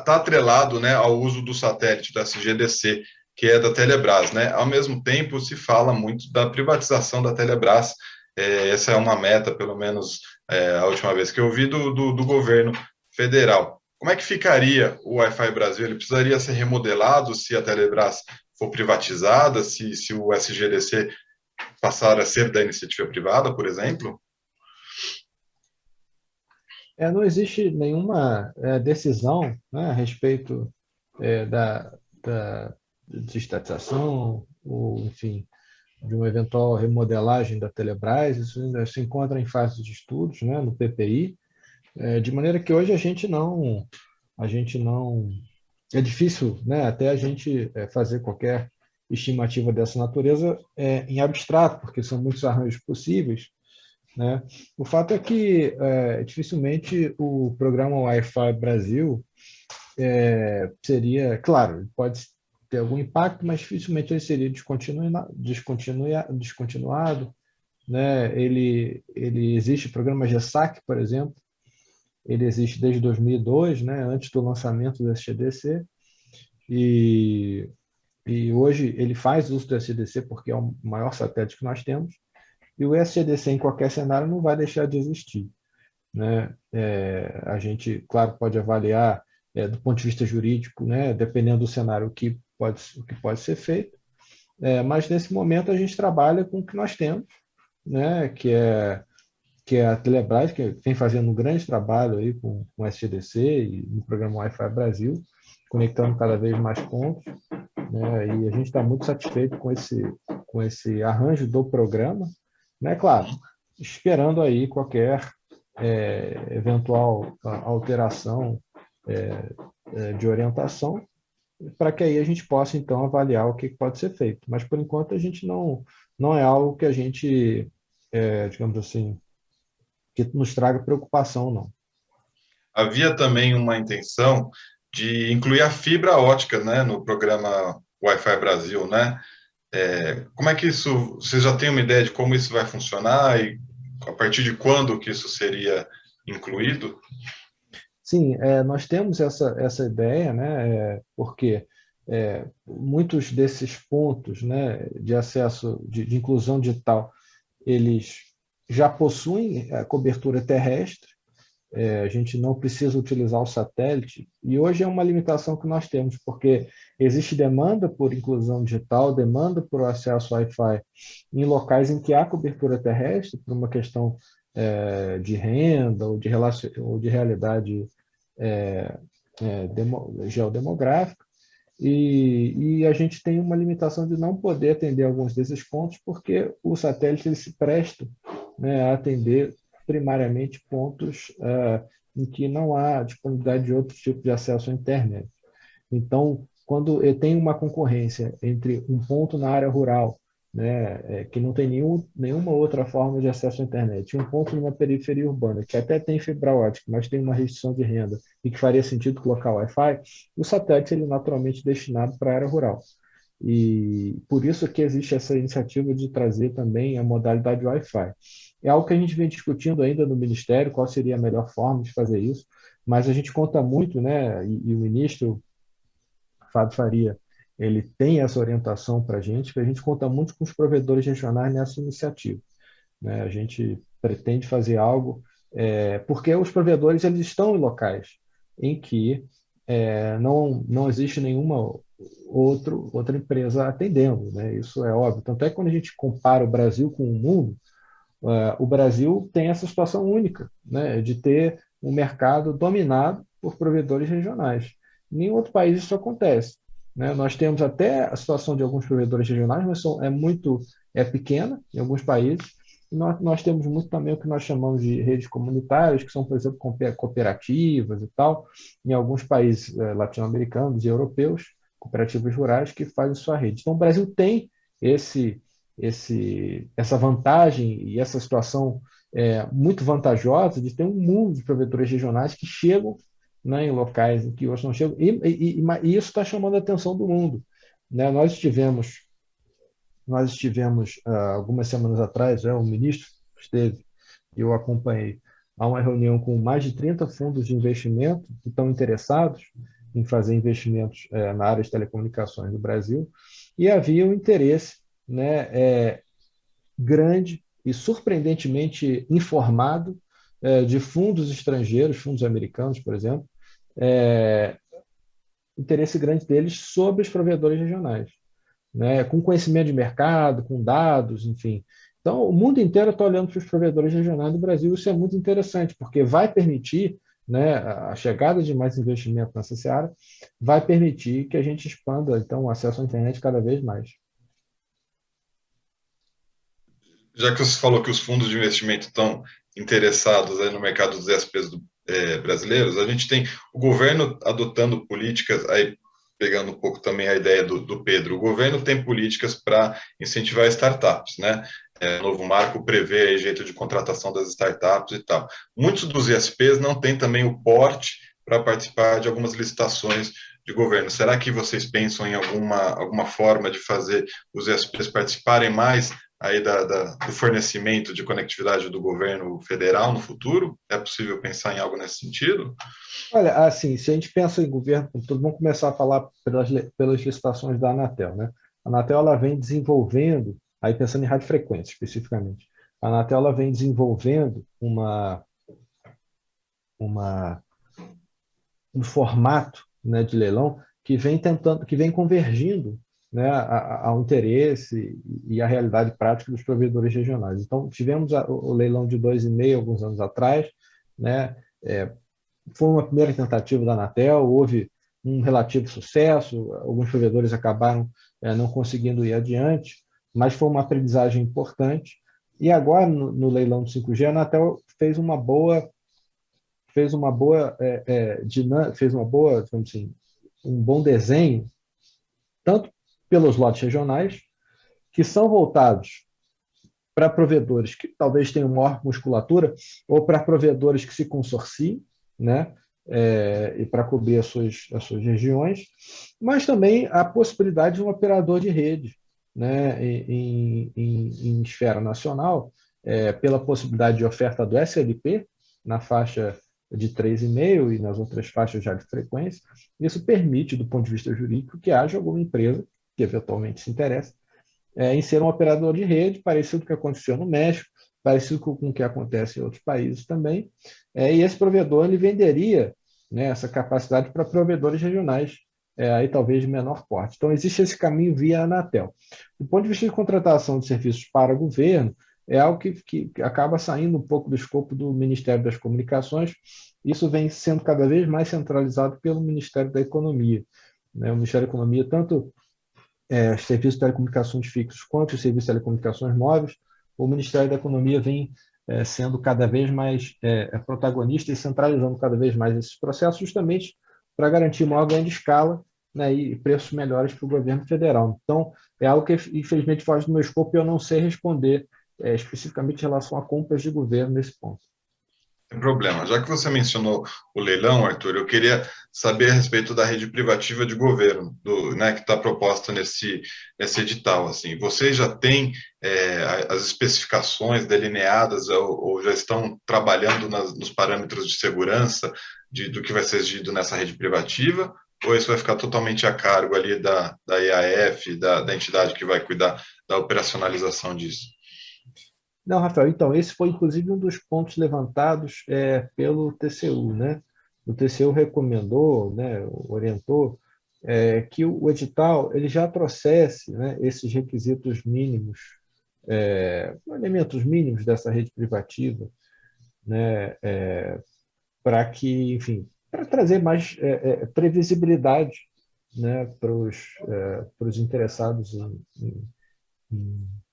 atrelado, né, ao uso do satélite, da SGDC, que é da Telebrás, né? Ao mesmo tempo, se fala muito da privatização da Telebrás. Essa é uma meta, pelo menos a última vez que eu vi, do governo federal. Como é que ficaria o Wi-Fi Brasil? Ele precisaria ser remodelado se a Telebrás for privatizada, se o SGDC passar a ser da iniciativa privada, por exemplo? Não existe nenhuma decisão, né, a respeito da desestatização, ou, enfim, de uma eventual remodelagem da Telebrás. Isso ainda se encontra em fase de estudos, né, no PPI, de maneira que hoje a gente não é difícil, né, até a gente fazer qualquer estimativa dessa natureza em abstrato, porque são muitos arranjos possíveis, né? O fato é que dificilmente o programa Wi-Fi Brasil seria, claro, pode ter algum impacto, mas dificilmente ele seria descontinuado, né? Ele existe programa GESAC, por exemplo, ele existe desde 2002, né? Antes do lançamento do SGDC, e hoje ele faz uso do SGDC porque é o maior satélite que nós temos, e o SGDC em qualquer cenário não vai deixar de existir, né? A gente, claro, pode avaliar do ponto de vista jurídico, né, dependendo do cenário, o que pode ser feito, mas nesse momento a gente trabalha com o que nós temos, né, que é a Telebrás, que vem fazendo um grande trabalho aí com o SGDC e no programa Wi-Fi Brasil, conectando cada vez mais pontos, né, e a gente está muito satisfeito com esse arranjo do programa, né, claro, esperando aí qualquer eventual alteração de orientação, para que aí a gente possa, então, avaliar o que pode ser feito. Mas, por enquanto, a gente não é algo que a gente, digamos assim, que nos traga preocupação, não. Havia também uma intenção de incluir a fibra ótica, né, no programa Wi-Fi Brasil, né? Como é que isso, vocês já têm uma ideia de como isso vai funcionar e a partir de quando que isso seria incluído? Sim, nós temos essa ideia, né, porque muitos desses pontos, né, de acesso, de inclusão digital, eles já possuem a cobertura terrestre, a gente não precisa utilizar o satélite, e hoje é uma limitação que nós temos, porque existe demanda por inclusão digital, demanda por acesso Wi-Fi em locais em que há cobertura terrestre, por uma questão de renda ou de realidade geodemográfica, e a gente tem uma limitação de não poder atender alguns desses pontos, porque o satélite ele se presta, né, a atender primariamente pontos em que não há disponibilidade de outro tipo de acesso à internet. Então, quando tem uma concorrência entre um ponto na área rural, né, que não tem nenhuma outra forma de acesso à internet, e um ponto numa periferia urbana, que até tem fibra ótica, mas tem uma restrição de renda e que faria sentido colocar Wi-Fi, o satélite ele é naturalmente destinado para a área rural. E por isso que existe essa iniciativa de trazer também a modalidade Wi-Fi. É algo que a gente vem discutindo ainda no Ministério, qual seria a melhor forma de fazer isso, mas a gente conta muito, né, e o ministro Fábio Faria, ele tem essa orientação para a gente conta muito com os provedores regionais nessa iniciativa, né? A gente pretende fazer algo, porque os provedores eles estão em locais em que não existe nenhuma outra empresa atendendo, né? Isso é óbvio. Tanto é que quando a gente compara o Brasil com o mundo, o Brasil tem essa situação única, né, de ter um mercado dominado por provedores regionais. Em nenhum outro país isso acontece, né? Nós temos até a situação de alguns provedores regionais, mas é pequena em alguns países. E nós temos muito também o que nós chamamos de redes comunitárias, que são, por exemplo, cooperativas e tal, em alguns países latino-americanos e europeus, cooperativas rurais que fazem sua rede. Então, o Brasil tem essa vantagem e essa situação muito vantajosa de ter um mundo de provedores regionais que chegam, né, em locais em que hoje não chegam, e isso está chamando a atenção do mundo, né? Nós estivemos algumas semanas atrás, o ministro esteve, eu acompanhei, a uma reunião com mais de 30 fundos de investimento que estão interessados em fazer investimentos na área de telecomunicações no Brasil, e havia um interesse, né, grande e surpreendentemente informado de fundos estrangeiros, fundos americanos, por exemplo, interesse grande deles sobre os provedores regionais, né, com conhecimento de mercado, com dados, enfim. Então, o mundo inteiro está olhando para os provedores regionais do Brasil. Isso é muito interessante, porque vai permitir, né, a chegada de mais investimento nessa seara, vai permitir que a gente expanda, então, o acesso à internet cada vez mais. Já que você falou que os fundos de investimento estão interessados no mercado dos ESPs brasileiros, a gente tem o governo adotando políticas, aí pegando um pouco também a ideia do Pedro, o governo tem políticas para incentivar startups, né? O novo marco prevê aí jeito de contratação das startups e tal. Muitos dos ISPs não têm também o porte para participar de algumas licitações de governo. Será que vocês pensam em alguma forma de fazer os ISPs participarem mais aí do fornecimento de conectividade do governo federal no futuro? É possível pensar em algo nesse sentido? Olha, assim, se a gente pensa em governo, vamos começar a falar pelas licitações da Anatel, né? A Anatel ela vem desenvolvendo, aí pensando em radiofrequência especificamente, a Anatel ela vem desenvolvendo um formato, né, de leilão que vem convergindo, né, ao interesse e à realidade prática dos provedores regionais. Então, tivemos o leilão de 2,5 alguns anos atrás, né, foi uma primeira tentativa da Anatel, houve um relativo sucesso, alguns provedores acabaram não conseguindo ir adiante, mas foi uma aprendizagem importante. E agora, no leilão do 5G, a Anatel fez uma boa, vamos assim, um bom desenho, tanto pelos lotes regionais, que são voltados para provedores que talvez tenham maior musculatura, ou para provedores que se consorciem, né? E para cobrir as suas regiões, mas também a possibilidade de um operador de rede, né? Em esfera nacional, pela possibilidade de oferta do SLP, na faixa de 3,5 e nas outras faixas já de frequência. Isso permite, do ponto de vista jurídico, que haja alguma empresa que eventualmente se interesse em ser um operador de rede, parecido com o que aconteceu no México, parecido com o que acontece em outros países também, e esse provedor ele venderia, né, essa capacidade para provedores regionais, aí talvez de menor porte. Então, existe esse caminho via Anatel. Do ponto de vista de contratação de serviços para governo, é algo que acaba saindo um pouco do escopo do Ministério das Comunicações. Isso vem sendo cada vez mais centralizado pelo Ministério da Economia, né? O Ministério da Economia, tanto os serviços de telecomunicações fixos quanto os serviços de telecomunicações móveis, o Ministério da Economia vem sendo cada vez mais protagonista e centralizando cada vez mais esses processos, justamente para garantir maior ganho de escala, né, e preços melhores para o governo federal. Então, é algo que, infelizmente, foge do meu escopo e eu não sei responder especificamente em relação a compras de governo nesse ponto. Sem problema. Já que você mencionou o leilão, Arthur, eu queria saber a respeito da rede privativa de governo, né, que está proposta nesse edital. Assim, vocês já têm as especificações delineadas ou já estão trabalhando nos parâmetros de segurança do que vai ser exigido nessa rede privativa? Ou isso vai ficar totalmente a cargo ali da EAF, da entidade que vai cuidar da operacionalização disso? Não, Rafael, então, esse foi inclusive um dos pontos levantados pelo TCU, né? O TCU recomendou, né, orientou, que o edital ele já trouxesse, né, esses requisitos mínimos, elementos mínimos dessa rede privativa, né, para que, enfim, para trazer mais previsibilidade, né, para os interessados em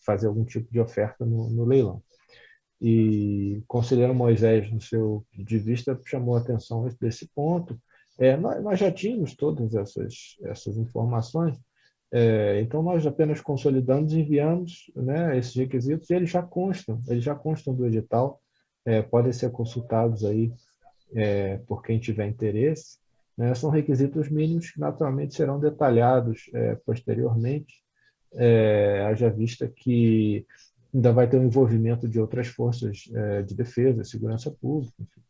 fazer algum tipo de oferta no leilão. E o conselheiro Moisés, no seu ponto de vista, chamou a atenção desse ponto. Nós já tínhamos todas essas informações, então nós apenas consolidamos e enviamos, né, esses requisitos, e eles já constam do edital, podem ser consultados aí por quem tiver interesse, né? São requisitos mínimos que naturalmente serão detalhados posteriormente, haja vista que ainda vai ter um envolvimento de outras forças de defesa, segurança pública, enfim,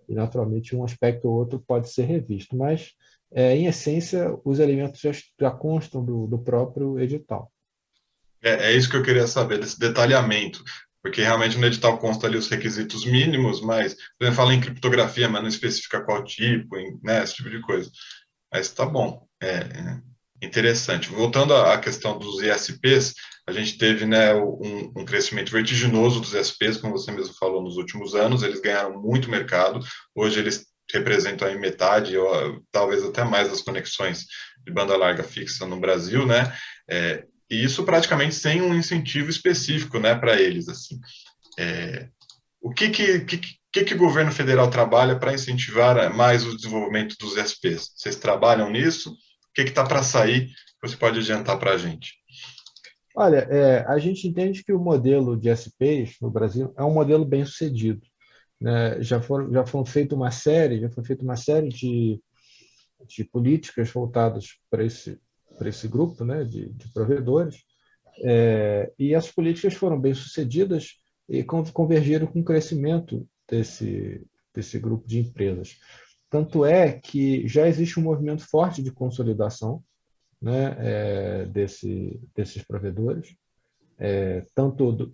e naturalmente um aspecto ou outro pode ser revisto, mas em essência os elementos já constam do próprio edital. É isso que eu queria saber, desse detalhamento, porque realmente no edital consta ali os requisitos mínimos, mas você fala em criptografia, mas não especifica qual tipo, né, esse tipo de coisa. Mas tá bom, interessante. Voltando à questão dos ISPs, a gente teve, né, um crescimento vertiginoso dos ISPs, como você mesmo falou, nos últimos anos. Eles ganharam muito mercado. Hoje eles representam aí metade, ou talvez até mais, das conexões de banda larga fixa no Brasil, né? E isso praticamente sem um incentivo específico, né, para eles. Assim. O que o governo federal trabalha para incentivar mais o desenvolvimento dos ISPs? Vocês trabalham nisso? O que está para sair que você pode adiantar para a gente? Olha, a gente entende que o modelo de ISPs no Brasil é um modelo bem sucedido, né? Já foi feita uma série de políticas voltadas para esse grupo, né, de provedores, e as políticas foram bem sucedidas e convergiram com o crescimento desse grupo de empresas. Tanto é que já existe um movimento forte de consolidação, né, desses provedores, tanto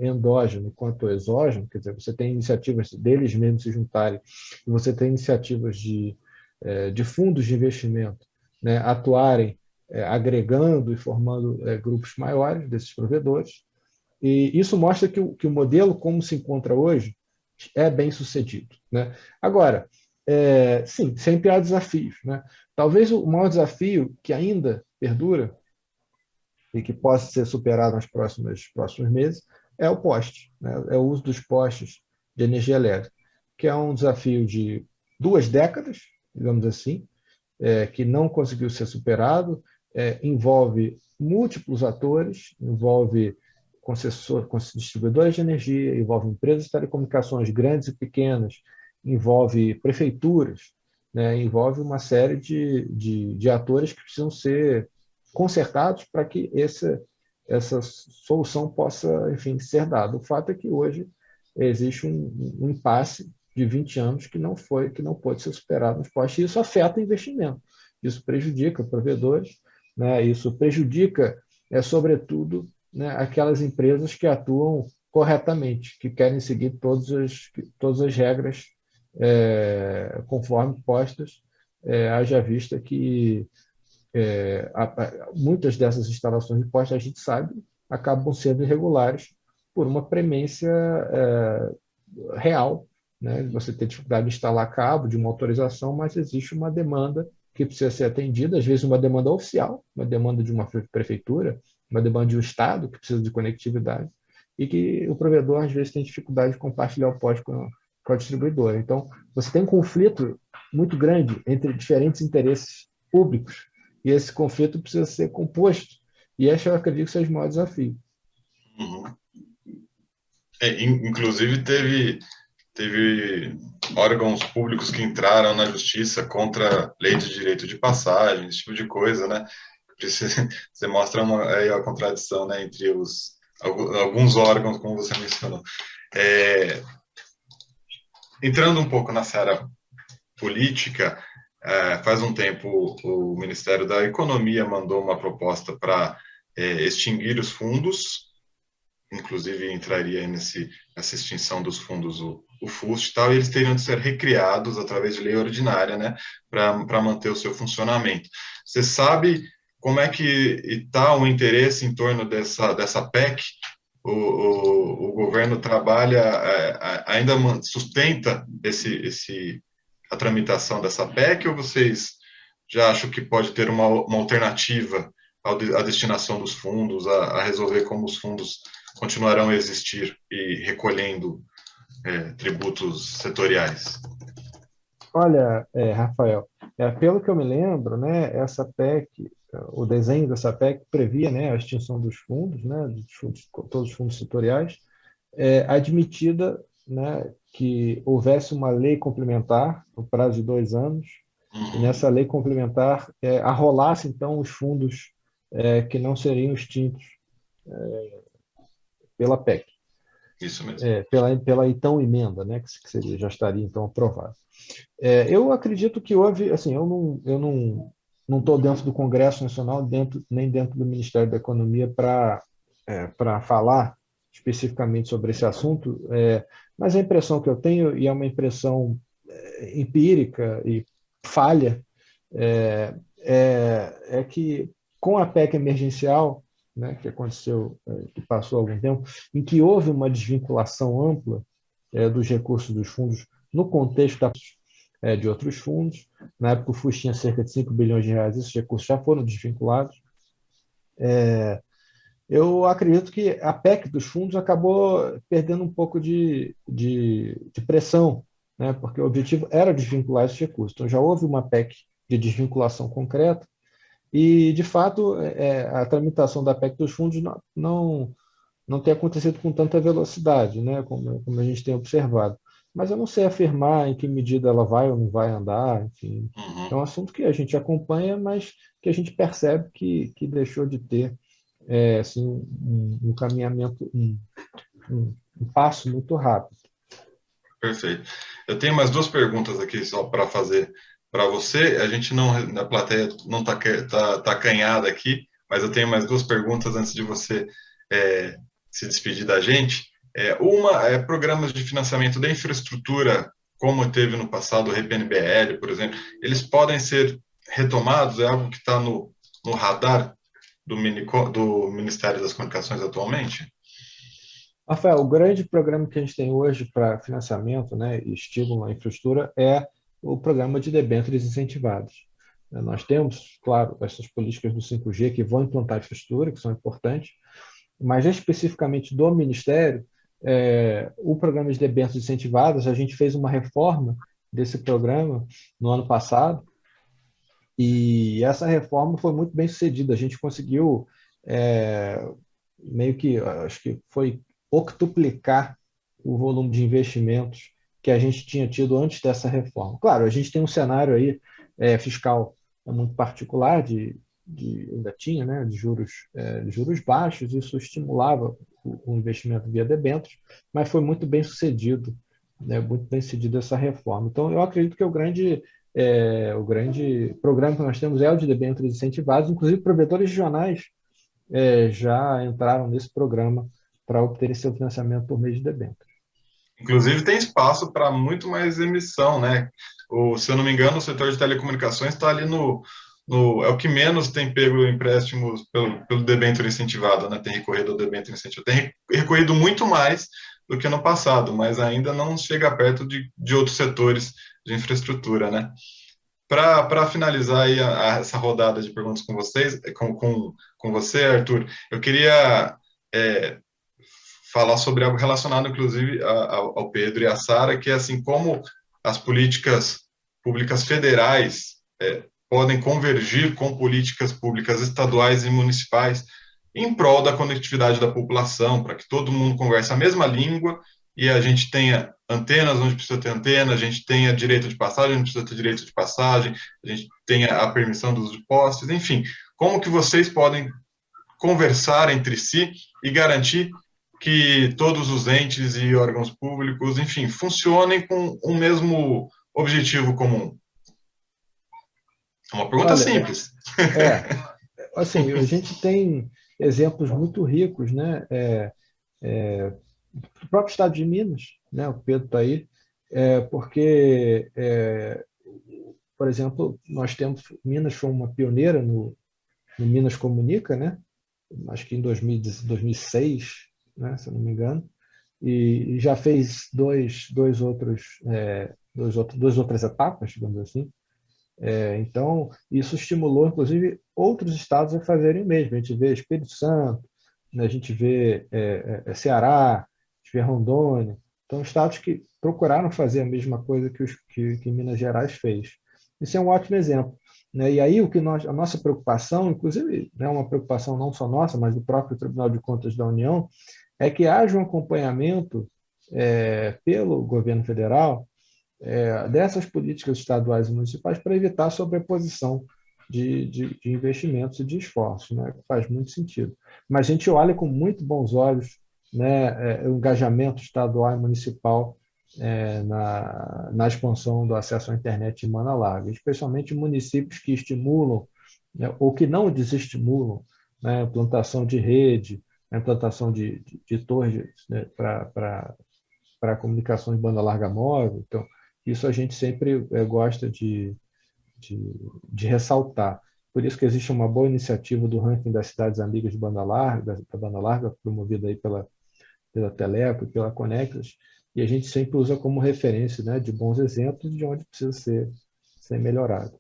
endógeno quanto exógeno, quer dizer, você tem iniciativas deles mesmos se juntarem, e você tem iniciativas de fundos de investimento, né, atuarem agregando e formando grupos maiores desses provedores, e isso mostra que o modelo, como se encontra hoje, é bem sucedido, né? Agora, sim, sempre há desafios, né? Talvez o maior desafio que ainda perdura e que possa ser superado nos próximos meses é o poste, né? É o uso dos postes de energia elétrica, que é um desafio de 2 décadas, digamos assim, que não conseguiu ser superado, envolve múltiplos atores, envolve distribuidores de energia, envolve empresas de telecomunicações grandes e pequenas, envolve prefeituras, né? Envolve uma série de atores que precisam ser consertados para que essa solução possa, enfim, ser dada. O fato é que hoje existe um impasse de 20 anos que não pode ser superado nos postos, e isso afeta o investimento, isso prejudica provedores, né? Isso prejudica, sobretudo, né, aquelas empresas que atuam corretamente, que querem seguir todas as regras conforme postas, haja vista que muitas dessas instalações de postos, a gente sabe, acabam sendo irregulares por uma premência real, né? Você tem dificuldade de instalar cabo, de uma autorização, mas existe uma demanda que precisa ser atendida, às vezes uma demanda oficial, uma demanda de uma prefeitura, uma demanda de um estado que precisa de conectividade, e que o provedor, às vezes, tem dificuldade de compartilhar o poste com a distribuidora. Então, você tem um conflito muito grande entre diferentes interesses públicos, e esse conflito precisa ser composto, e esse eu acredito que seja o maior desafio. Uhum. Inclusive, teve órgãos públicos que entraram na justiça contra lei de direito de passagem, esse tipo de coisa, né? Você mostra aí a contradição, né, entre alguns órgãos, como você mencionou. Entrando um pouco na seara política, faz um tempo o Ministério da Economia mandou uma proposta para extinguir os fundos, inclusive entraria nessa extinção dos fundos o FUST e tal, e eles teriam de ser recriados através de lei ordinária, né, para manter o seu funcionamento. Você sabe como é que está o interesse em torno dessa PEC? O governo trabalha, ainda sustenta a tramitação dessa PEC, ou vocês já acham que pode ter uma alternativa à destinação dos fundos, a resolver como os fundos continuarão a existir e recolhendo tributos setoriais? Olha, Rafael, pelo que eu me lembro, né, essa PEC, o desenho dessa PEC previa, né, a extinção dos fundos, né, todos os fundos setoriais, admitida, né, que houvesse uma lei complementar no prazo de 2 anos, e nessa lei complementar arrolasse, então, os fundos que não seriam extintos pela PEC. Isso mesmo. Pela então emenda, né, que já estaria então aprovada. Eu acredito que houve, assim, eu não estou dentro do Congresso Nacional, nem dentro do Ministério da Economia para falar especificamente sobre esse assunto, mas a impressão que eu tenho, e é uma impressão empírica e falha, é que com a PEC emergencial, né, que aconteceu, que passou algum tempo, em que houve uma desvinculação ampla dos recursos dos fundos no contexto de outros fundos. Na época, o FUS tinha cerca de 5 bilhões de reais, esses recursos já foram desvinculados. Eu acredito que a PEC dos fundos acabou perdendo um pouco de pressão, né, porque o objetivo era desvincular esses recursos. Então, já houve uma PEC de desvinculação concreta, e, de fato, a tramitação da PEC dos fundos não tem acontecido com tanta velocidade, né, como a gente tem observado. Mas eu não sei afirmar em que medida ela vai ou não vai andar, enfim. É um assunto que a gente acompanha, mas que a gente percebe que deixou de ter assim, um caminhamento, um passo muito rápido. Perfeito. Eu tenho mais 2 perguntas aqui só para fazer para você. A gente não, na plateia não está acanhada aqui, mas eu tenho mais 2 perguntas antes de você se despedir da gente. Uma é programas de financiamento da infraestrutura, como teve no passado o RPNBL, por exemplo, eles podem ser retomados? É algo que está no radar do Ministério das Comunicações atualmente? Rafael, o grande programa que a gente tem hoje para financiamento, né, e estímulo à infraestrutura é o programa de debêntures incentivadas. Nós temos, claro, essas políticas do 5G que vão implantar infraestrutura, que são importantes, mas especificamente do Ministério, o programa de debêntures incentivadas, a gente fez uma reforma desse programa no ano passado, e essa reforma foi muito bem sucedida. A gente conseguiu meio que, acho que foi octuplicar o volume de investimentos que a gente tinha tido antes dessa reforma. Claro, a gente tem um cenário aí fiscal muito particular ainda tinha, né, de juros baixos, isso estimulava o investimento via debêntures, mas foi muito bem sucedido, né, muito bem sucedida essa reforma. Então, eu acredito que o grande programa que nós temos é o de debêntures incentivados, inclusive provedores regionais já entraram nesse programa para obter seu financiamento por meio de debêntures. Inclusive, tem espaço para muito mais emissão, né? Se eu não me engano, o setor de telecomunicações está ali é o que menos tem pego empréstimos pelo debênture incentivado, né? Tem recorrido ao debênture incentivado. Tem recorrido muito mais do que no passado, mas ainda não chega perto de outros setores de infraestrutura, né? Para finalizar aí essa rodada de perguntas com vocês, com você, Arthur, eu queria falar sobre algo relacionado, inclusive, ao Pedro e à Sara, que é assim, como as políticas públicas federais podem convergir com políticas públicas estaduais e municipais em prol da conectividade da população, para que todo mundo converse a mesma língua e a gente tenha antenas onde precisa ter antena, a gente tenha direito de passagem onde precisa ter direito de passagem, a gente tenha a permissão do uso de postes, enfim, como que vocês podem conversar entre si e garantir que todos os entes e órgãos públicos, enfim, funcionem com o mesmo objetivo comum? É uma pergunta simples. Assim, a gente tem exemplos muito ricos, né? O próprio estado de Minas, né? O Pedro está aí, porque, por exemplo, Minas foi uma pioneira no Minas Comunica, né? Acho que em 2006, né, se eu não me engano, e já fez duas outras etapas, digamos assim. Então, isso estimulou, inclusive, outros estados a fazerem o mesmo. A gente vê Espírito Santo, né, a gente vê Ceará, a gente vê Rondônia. Então, estados que procuraram fazer a mesma coisa que Minas Gerais fez. Isso é um ótimo exemplo. Né? E aí, a nossa preocupação, inclusive, é uma preocupação não só nossa, mas do próprio Tribunal de Contas da União, é que haja um acompanhamento pelo governo federal dessas políticas estaduais e municipais para evitar a sobreposição de investimentos e de esforços, né? Faz muito sentido. Mas a gente olha com muito bons olhos, né, o engajamento estadual e municipal na expansão do acesso à internet em banda larga, especialmente municípios que estimulam, né, ou que não desestimulam, né, a implantação de rede, a implantação de torres, né, para comunicação de banda larga móvel. Então, isso a gente sempre gosta de ressaltar. Por isso que existe uma boa iniciativa do ranking das cidades amigas de banda larga, da banda larga, promovida aí pela Teleco e pela Conexas, e a gente sempre usa como referência, né, de bons exemplos de onde precisa ser melhorado.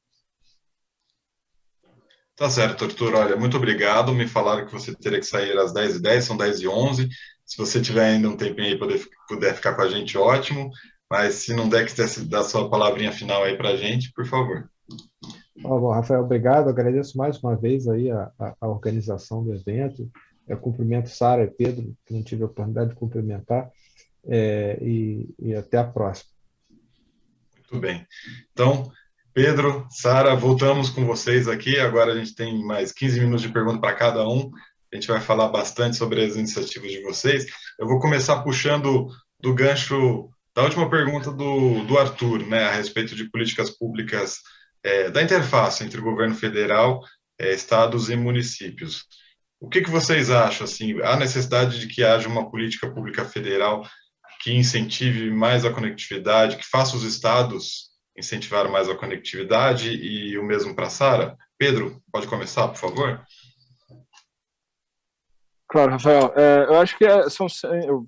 Tá certo, Arthur. Olha, muito obrigado. Me falaram que você teria que sair às 10h10, são 10h11. Se você tiver ainda um tempinho aí, puder ficar com a gente, ótimo. Mas se não der, quiser dar sua palavrinha final aí para a gente, por favor. Bom, Rafael, obrigado. Agradeço mais uma vez aí a organização do evento. Eu cumprimento Sara e Pedro, que não tive a oportunidade de cumprimentar. E até a próxima. Muito bem. Então, Pedro, Sara, voltamos com vocês aqui. Agora a gente tem mais 15 minutos de pergunta para cada um. A gente vai falar bastante sobre as iniciativas de vocês. Eu vou começar puxando do gancho da última pergunta do Arthur, né, a respeito de políticas públicas, da interface entre o governo federal, estados e municípios. O que vocês acham? Assim, há necessidade de que haja uma política pública federal que incentive mais a conectividade, que faça os estados incentivar mais a conectividade, e o mesmo para a Sara? Pedro, pode começar, por favor? Claro, Rafael. Eu acho que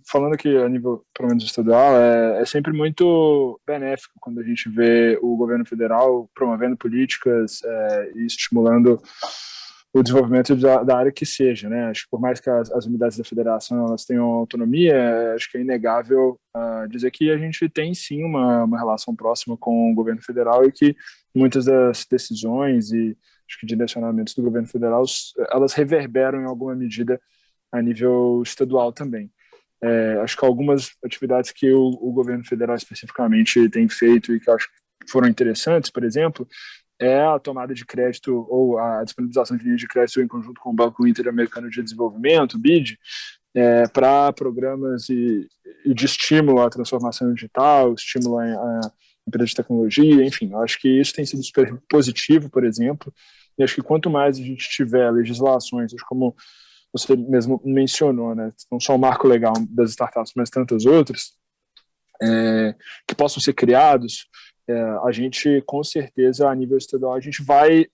falando aqui a nível, pelo menos estadual, é sempre muito benéfico quando a gente vê o governo federal promovendo políticas e estimulando o desenvolvimento da área que seja, né? Acho que por mais que as unidades da federação elas tenham autonomia, acho que é inegável dizer que a gente tem sim uma relação próxima com o governo federal e que muitas das decisões e acho que direcionamentos do governo federal elas reverberam em alguma medida a nível estadual também. Acho que algumas atividades que o governo federal especificamente tem feito e que acho que foram interessantes, por exemplo, é a tomada de crédito ou a disponibilização de linhas de crédito em conjunto com o Banco Interamericano de Desenvolvimento, BID, para programas de estímulo à transformação digital, estímulo à empresa de tecnologia, enfim, acho que isso tem sido super positivo, por exemplo, e acho que quanto mais a gente tiver legislações, como você mesmo mencionou, né, não só o marco legal das startups, mas tantas outras, que possam ser criados, a gente, com certeza, a nível estadual, a gente vai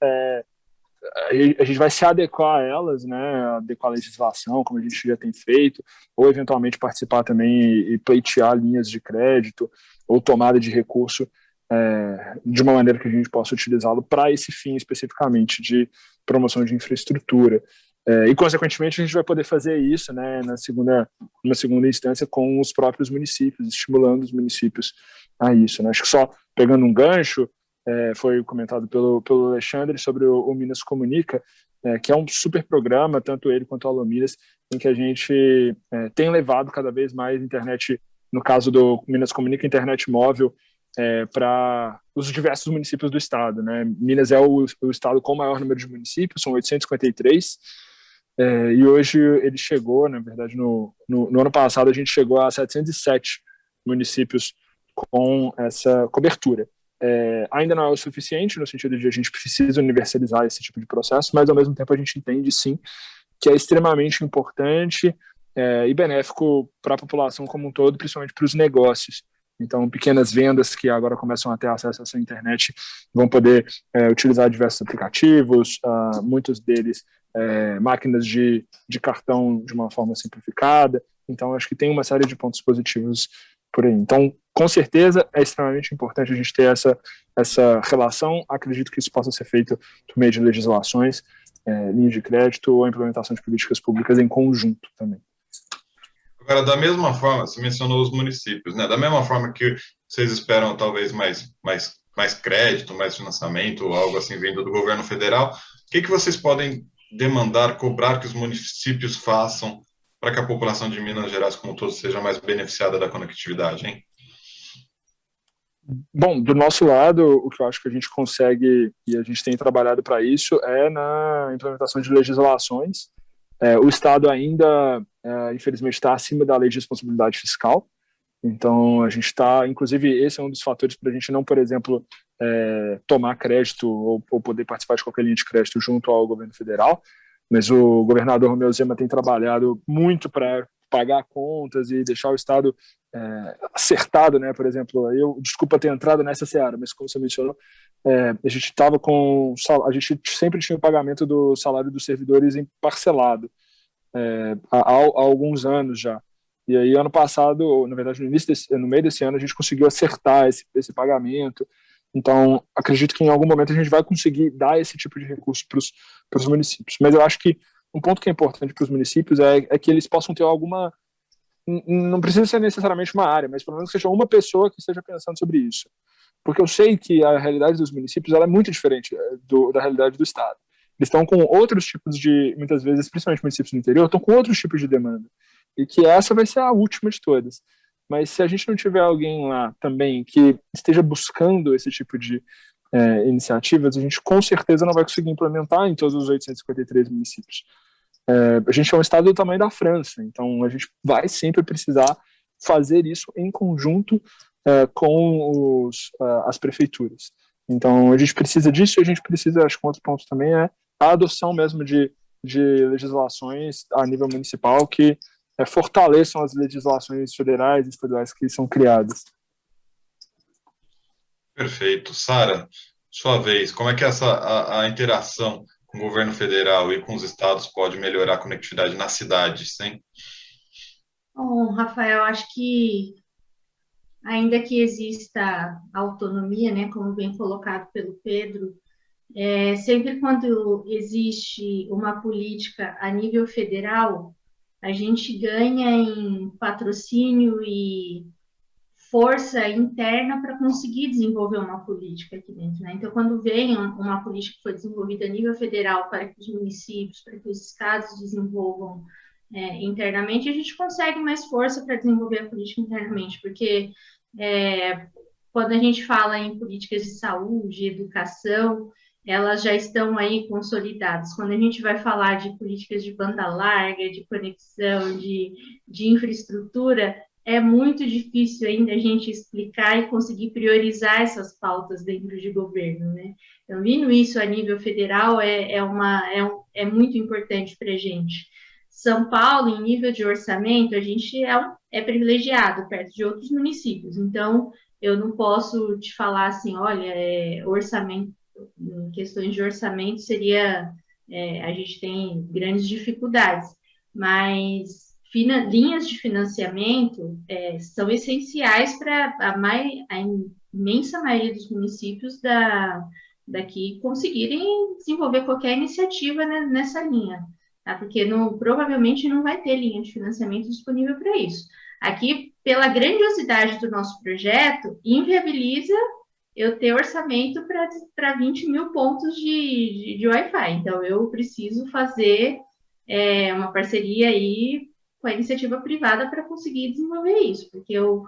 se adequar a elas, né, adequar a legislação, como a gente já tem feito, ou eventualmente participar também e pleitear linhas de crédito ou tomada de recurso de uma maneira que a gente possa utilizá-lo para esse fim especificamente de promoção de infraestrutura. E, consequentemente, a gente vai poder fazer isso, né, numa segunda instância com os próprios municípios, estimulando os municípios a isso, né? Acho que só pegando um gancho, foi comentado pelo Alexandre sobre o Minas Comunica, que é um super programa, tanto ele quanto o Allominas, em que a gente tem levado cada vez mais internet, no caso do Minas Comunica, internet móvel, para os diversos municípios do estado, né? Minas é o estado com o maior número de municípios, são 853, e hoje ele chegou, na verdade, no ano passado a gente chegou a 707 municípios com essa cobertura. Ainda não é o suficiente, no sentido de a gente precisa universalizar esse tipo de processo, mas ao mesmo tempo a gente entende sim que é extremamente importante e benéfico para a população como um todo, principalmente para os negócios. Então, pequenas vendas que agora começam a ter acesso a essa internet vão poder utilizar diversos aplicativos, muitos deles máquinas de cartão de uma forma simplificada. Então, acho que tem uma série de pontos positivos por aí. Então, com certeza, é extremamente importante a gente ter essa relação. Acredito que isso possa ser feito por meio de legislações, linhas de crédito ou a implementação de políticas públicas em conjunto também. Agora, da mesma forma, você mencionou os municípios, né? Da mesma forma que vocês esperam talvez mais crédito, mais financiamento, ou algo assim vindo do governo federal, o que vocês podem demandar, cobrar que os municípios façam para que a população de Minas Gerais como um todo seja mais beneficiada da conectividade, hein? Bom, do nosso lado, o que eu acho que a gente consegue, e a gente tem trabalhado para isso, é na implementação de legislações. O Estado ainda, infelizmente, está acima da lei de responsabilidade fiscal. Então, a gente está, inclusive, esse é um dos fatores para a gente não, por exemplo, tomar crédito ou poder participar de qualquer linha de crédito junto ao governo federal. Mas o governador Romeu Zema tem trabalhado muito para pagar contas e deixar o Estado acertado, né? Por exemplo, desculpa ter entrado nessa seara, mas como você mencionou, a gente sempre tinha o pagamento do salário dos servidores em parcelado há alguns anos já. E aí, ano passado, ou, na verdade, no meio desse ano, a gente conseguiu acertar esse pagamento. Então, acredito que em algum momento a gente vai conseguir dar esse tipo de recurso para os municípios. Mas eu acho que um ponto que é importante para os municípios é que eles possam ter alguma... Não precisa ser necessariamente uma área, mas pelo menos que seja uma pessoa que esteja pensando sobre isso. Porque eu sei que a realidade dos municípios ela é muito diferente da realidade do Estado. Eles estão com outros tipos de, muitas vezes, principalmente municípios no interior, estão com outros tipos de demanda. E que essa vai ser a última de todas. Mas se a gente não tiver alguém lá também que esteja buscando esse tipo de iniciativas, a gente com certeza não vai conseguir implementar em todos os 853 municípios. A gente é um estado do tamanho da França, então a gente vai sempre precisar fazer isso em conjunto com as prefeituras. Então a gente precisa disso e a gente precisa, acho que um outro ponto também é a adoção mesmo de legislações a nível municipal que fortaleçam as legislações federais e estaduais que são criadas. Perfeito. Sara, sua vez, como é que a interação com o governo federal e com os estados pode melhorar a conectividade nas cidades, hein? Bom, Rafael, acho que ainda que exista autonomia, né, como bem colocado pelo Pedro, Sempre quando existe uma política a nível federal, a gente ganha em patrocínio e força interna para conseguir desenvolver uma política aqui dentro, né? Então, quando vem uma política que foi desenvolvida a nível federal para que os municípios, para que os estados desenvolvam internamente, a gente consegue mais força para desenvolver a política internamente, porque quando a gente fala em políticas de saúde, educação, elas já estão aí consolidadas. Quando a gente vai falar de políticas de banda larga, de conexão, de infraestrutura, é muito difícil ainda a gente explicar e conseguir priorizar essas pautas dentro de governo, né? Então, vindo isso a nível federal é muito importante para a gente. São Paulo, em nível de orçamento, a gente é privilegiado perto de outros municípios. Então, eu não posso te falar assim, olha, orçamento, em questões de orçamento seria, a gente tem grandes dificuldades, mas linhas de financiamento são essenciais para a imensa maioria dos municípios daqui conseguirem desenvolver qualquer iniciativa nessa linha, tá? Porque provavelmente não vai ter linha de financiamento disponível para isso. Aqui, pela grandiosidade do nosso projeto, inviabiliza eu ter orçamento para 20 mil pontos de Wi-Fi. Então, eu preciso fazer uma parceria aí com a iniciativa privada para conseguir desenvolver isso, porque o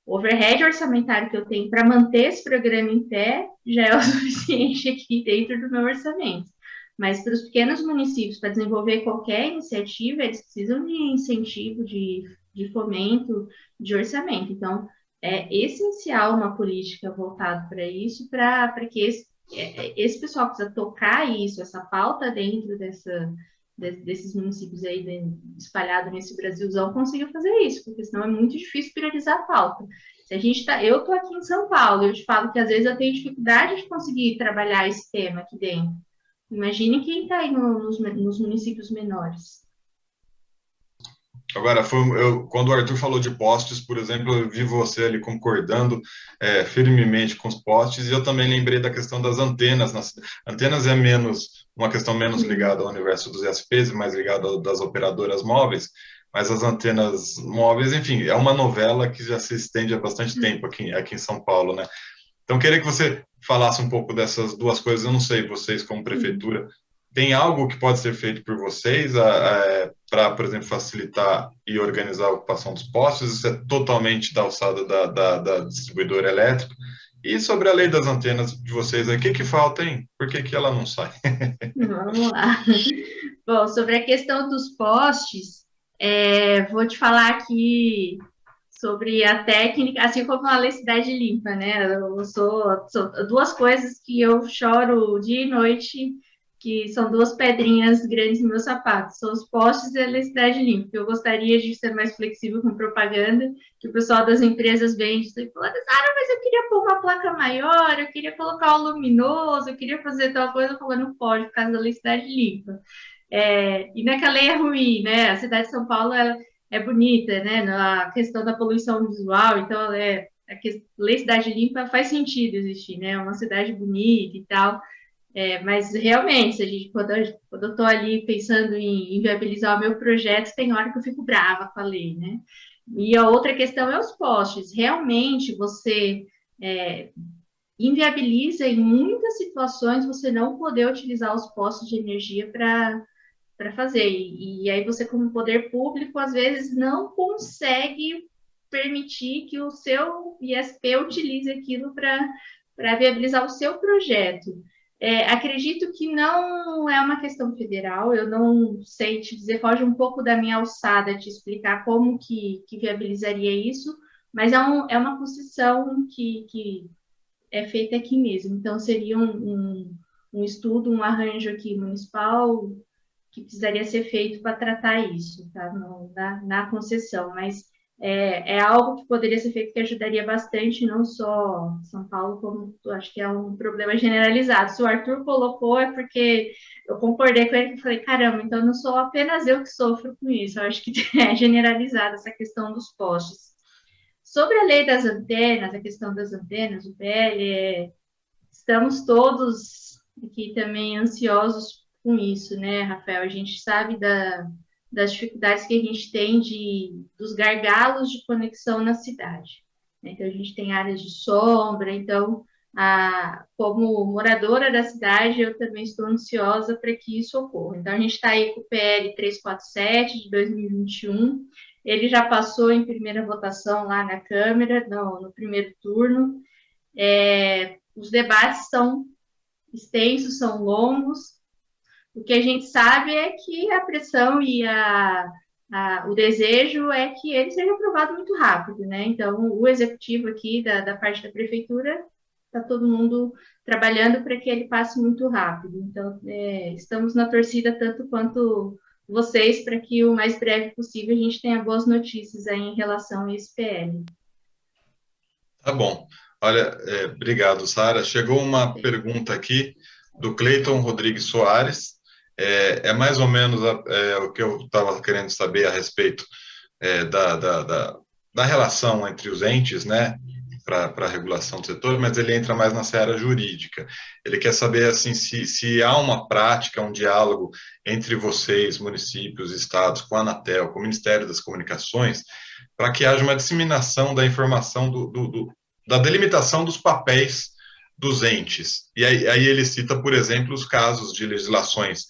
overhead orçamentário que eu tenho para manter esse programa em pé já é o suficiente aqui dentro do meu orçamento. Mas para os pequenos municípios, para desenvolver qualquer iniciativa, eles precisam de incentivo, de fomento, de orçamento. Então, é essencial uma política voltada para isso, para que esse pessoal precisa tocar isso, essa pauta dentro desses municípios aí espalhados nesse Brasilzão consiga fazer isso, porque senão é muito difícil priorizar a pauta. Se a gente eu estou aqui em São Paulo, eu te falo que às vezes eu tenho dificuldade de conseguir trabalhar esse tema aqui dentro. Imagine quem está aí nos municípios menores. Agora, quando o Arthur falou de postes, por exemplo, eu vi você ali concordando firmemente com os postes, e eu também lembrei da questão das antenas. Antenas é uma questão menos ligada ao universo dos ISPs, mais ligada das operadoras móveis, mas as antenas móveis, enfim, é uma novela que já se estende há bastante tempo aqui em São Paulo, né? Então, queria que você falasse um pouco dessas duas coisas. Eu não sei, vocês como prefeitura, tem algo que pode ser feito por vocês para, por exemplo, facilitar e organizar a ocupação dos postes? Isso é totalmente da alçada da distribuidora elétrica. E sobre a lei das antenas de vocês, o que falta, hein? Por que ela não sai? Vamos lá. Bom, sobre a questão dos postes, vou te falar aqui sobre a técnica, assim como a lei Cidade Limpa, né? São duas coisas que eu choro dia e noite, que são duas pedrinhas grandes no meu sapato, são os postes e a lei Cidade Limpa. Eu gostaria de ser mais flexível com propaganda, que o pessoal das empresas vende e fala, mas eu queria pôr uma placa maior, eu queria colocar o luminoso, eu queria fazer tal coisa, eu falo, não pode, por causa da lei Cidade Limpa. E não é que a lei é ruim, né? A cidade de São Paulo é bonita, né? Na questão da poluição visual, então a lei Cidade Limpa faz sentido existir, né? É uma cidade bonita e tal. Mas realmente, quando eu estou ali pensando em viabilizar o meu projeto, tem hora que eu fico brava com a lei, né? E a outra questão é os postes. Realmente, você inviabiliza em muitas situações você não poder utilizar os postos de energia para fazer. E aí você, como poder público, às vezes não consegue permitir que o seu ISP utilize aquilo para viabilizar o seu projeto. Acredito que não é uma questão federal, eu não sei te dizer, foge um pouco da minha alçada te explicar como que viabilizaria isso, mas é uma concessão que é feita aqui mesmo. Então, seria um estudo, um arranjo aqui municipal que precisaria ser feito para tratar isso, tá? Na concessão, mas é algo que poderia ser feito que ajudaria bastante, não só São Paulo, como acho que é um problema generalizado. Se o Arthur colocou, é porque eu concordei com ele e falei, caramba, então não sou apenas eu que sofro com isso, eu acho que é generalizada essa questão dos postes. Sobre a lei das antenas, a questão das antenas, o PL estamos todos aqui também ansiosos com isso, né, Rafael? A gente sabe das dificuldades que a gente tem dos gargalos de conexão na cidade. Então, a gente tem áreas de sombra, então, como moradora da cidade, eu também estou ansiosa para que isso ocorra. Então, a gente está aí com o PL 347 de 2021, ele já passou em primeira votação lá na Câmara, no primeiro turno. Os debates são extensos, são longos. O que a gente sabe é que a pressão e o desejo é que ele seja aprovado muito rápido, né? Então, o executivo aqui da parte da prefeitura, está todo mundo trabalhando para que ele passe muito rápido. Então, estamos na torcida tanto quanto vocês para que o mais breve possível a gente tenha boas notícias aí em relação a esse PL. Tá bom. Olha, obrigado, Sara. Chegou uma pergunta aqui do Cleiton Rodrigues Soares. É mais ou menos o que eu estava querendo saber a respeito da relação entre os entes, né, para a regulação do setor, mas ele entra mais na seara jurídica. Ele quer saber assim, se há uma prática, um diálogo entre vocês, municípios, estados, com a Anatel, com o Ministério das Comunicações, para que haja uma disseminação da informação da delimitação dos papéis dos entes. E aí ele cita, por exemplo, os casos de legislações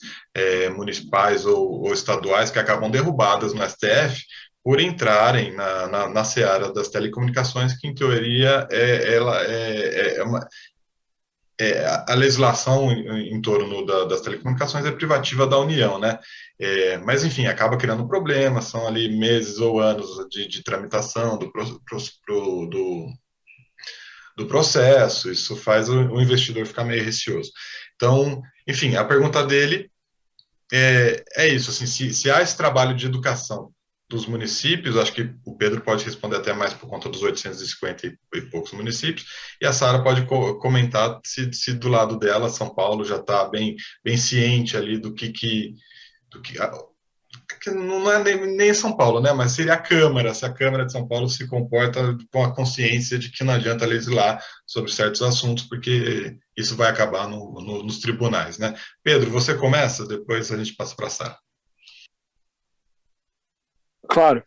municipais ou estaduais que acabam derrubadas no STF por entrarem na seara das telecomunicações, que, em teoria, a legislação em torno das telecomunicações é privativa da União, né? Mas, enfim, acaba criando problemas, são ali meses ou anos de tramitação do processo, isso faz o investidor ficar meio receoso. Então, enfim, a pergunta dele é isso, assim, se há esse trabalho de educação dos municípios, acho que o Pedro pode responder até mais por conta dos 850 e poucos municípios, e a Sara pode comentar se do lado dela, São Paulo já está bem ciente ali do que não é nem São Paulo, né? Mas seria a Câmara, se a Câmara de São Paulo se comporta com a consciência de que não adianta legislar sobre certos assuntos, porque isso vai acabar nos tribunais, né? Pedro, você começa, depois a gente passa para a Sara. Claro.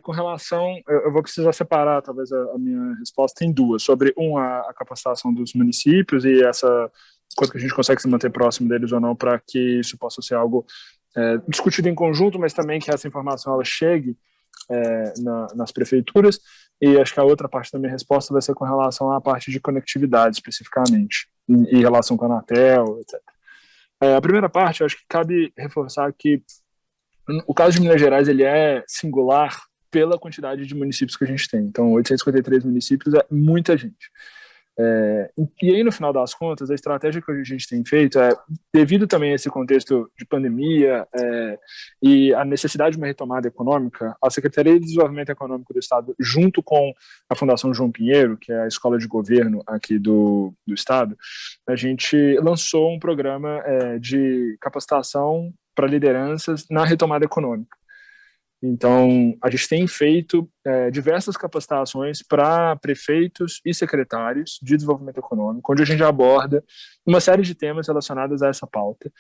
Com relação, eu vou precisar separar, talvez, a minha resposta em duas, sobre a capacitação dos municípios e essa coisa que a gente consegue se manter próximo deles ou não, para que isso possa ser algo discutido em conjunto, mas também que essa informação ela chegue nas prefeituras. E acho que a outra parte da minha resposta vai ser com relação à parte de conectividade, especificamente, em relação com a Anatel, etc. A primeira parte, eu acho que cabe reforçar que o caso de Minas Gerais ele é singular pela quantidade de municípios que a gente tem. Então, 853 municípios é muita gente. E aí, no final das contas, a estratégia que a gente tem feito devido também a esse contexto de pandemia e a necessidade de uma retomada econômica, a Secretaria de Desenvolvimento Econômico do Estado, junto com a Fundação João Pinheiro, que é a escola de governo aqui do Estado, a gente lançou um programa de capacitação para lideranças na retomada econômica. Então, a gente tem feito diversas capacitações para prefeitos e secretários de desenvolvimento econômico, onde a gente aborda uma série de temas relacionados a essa pauta.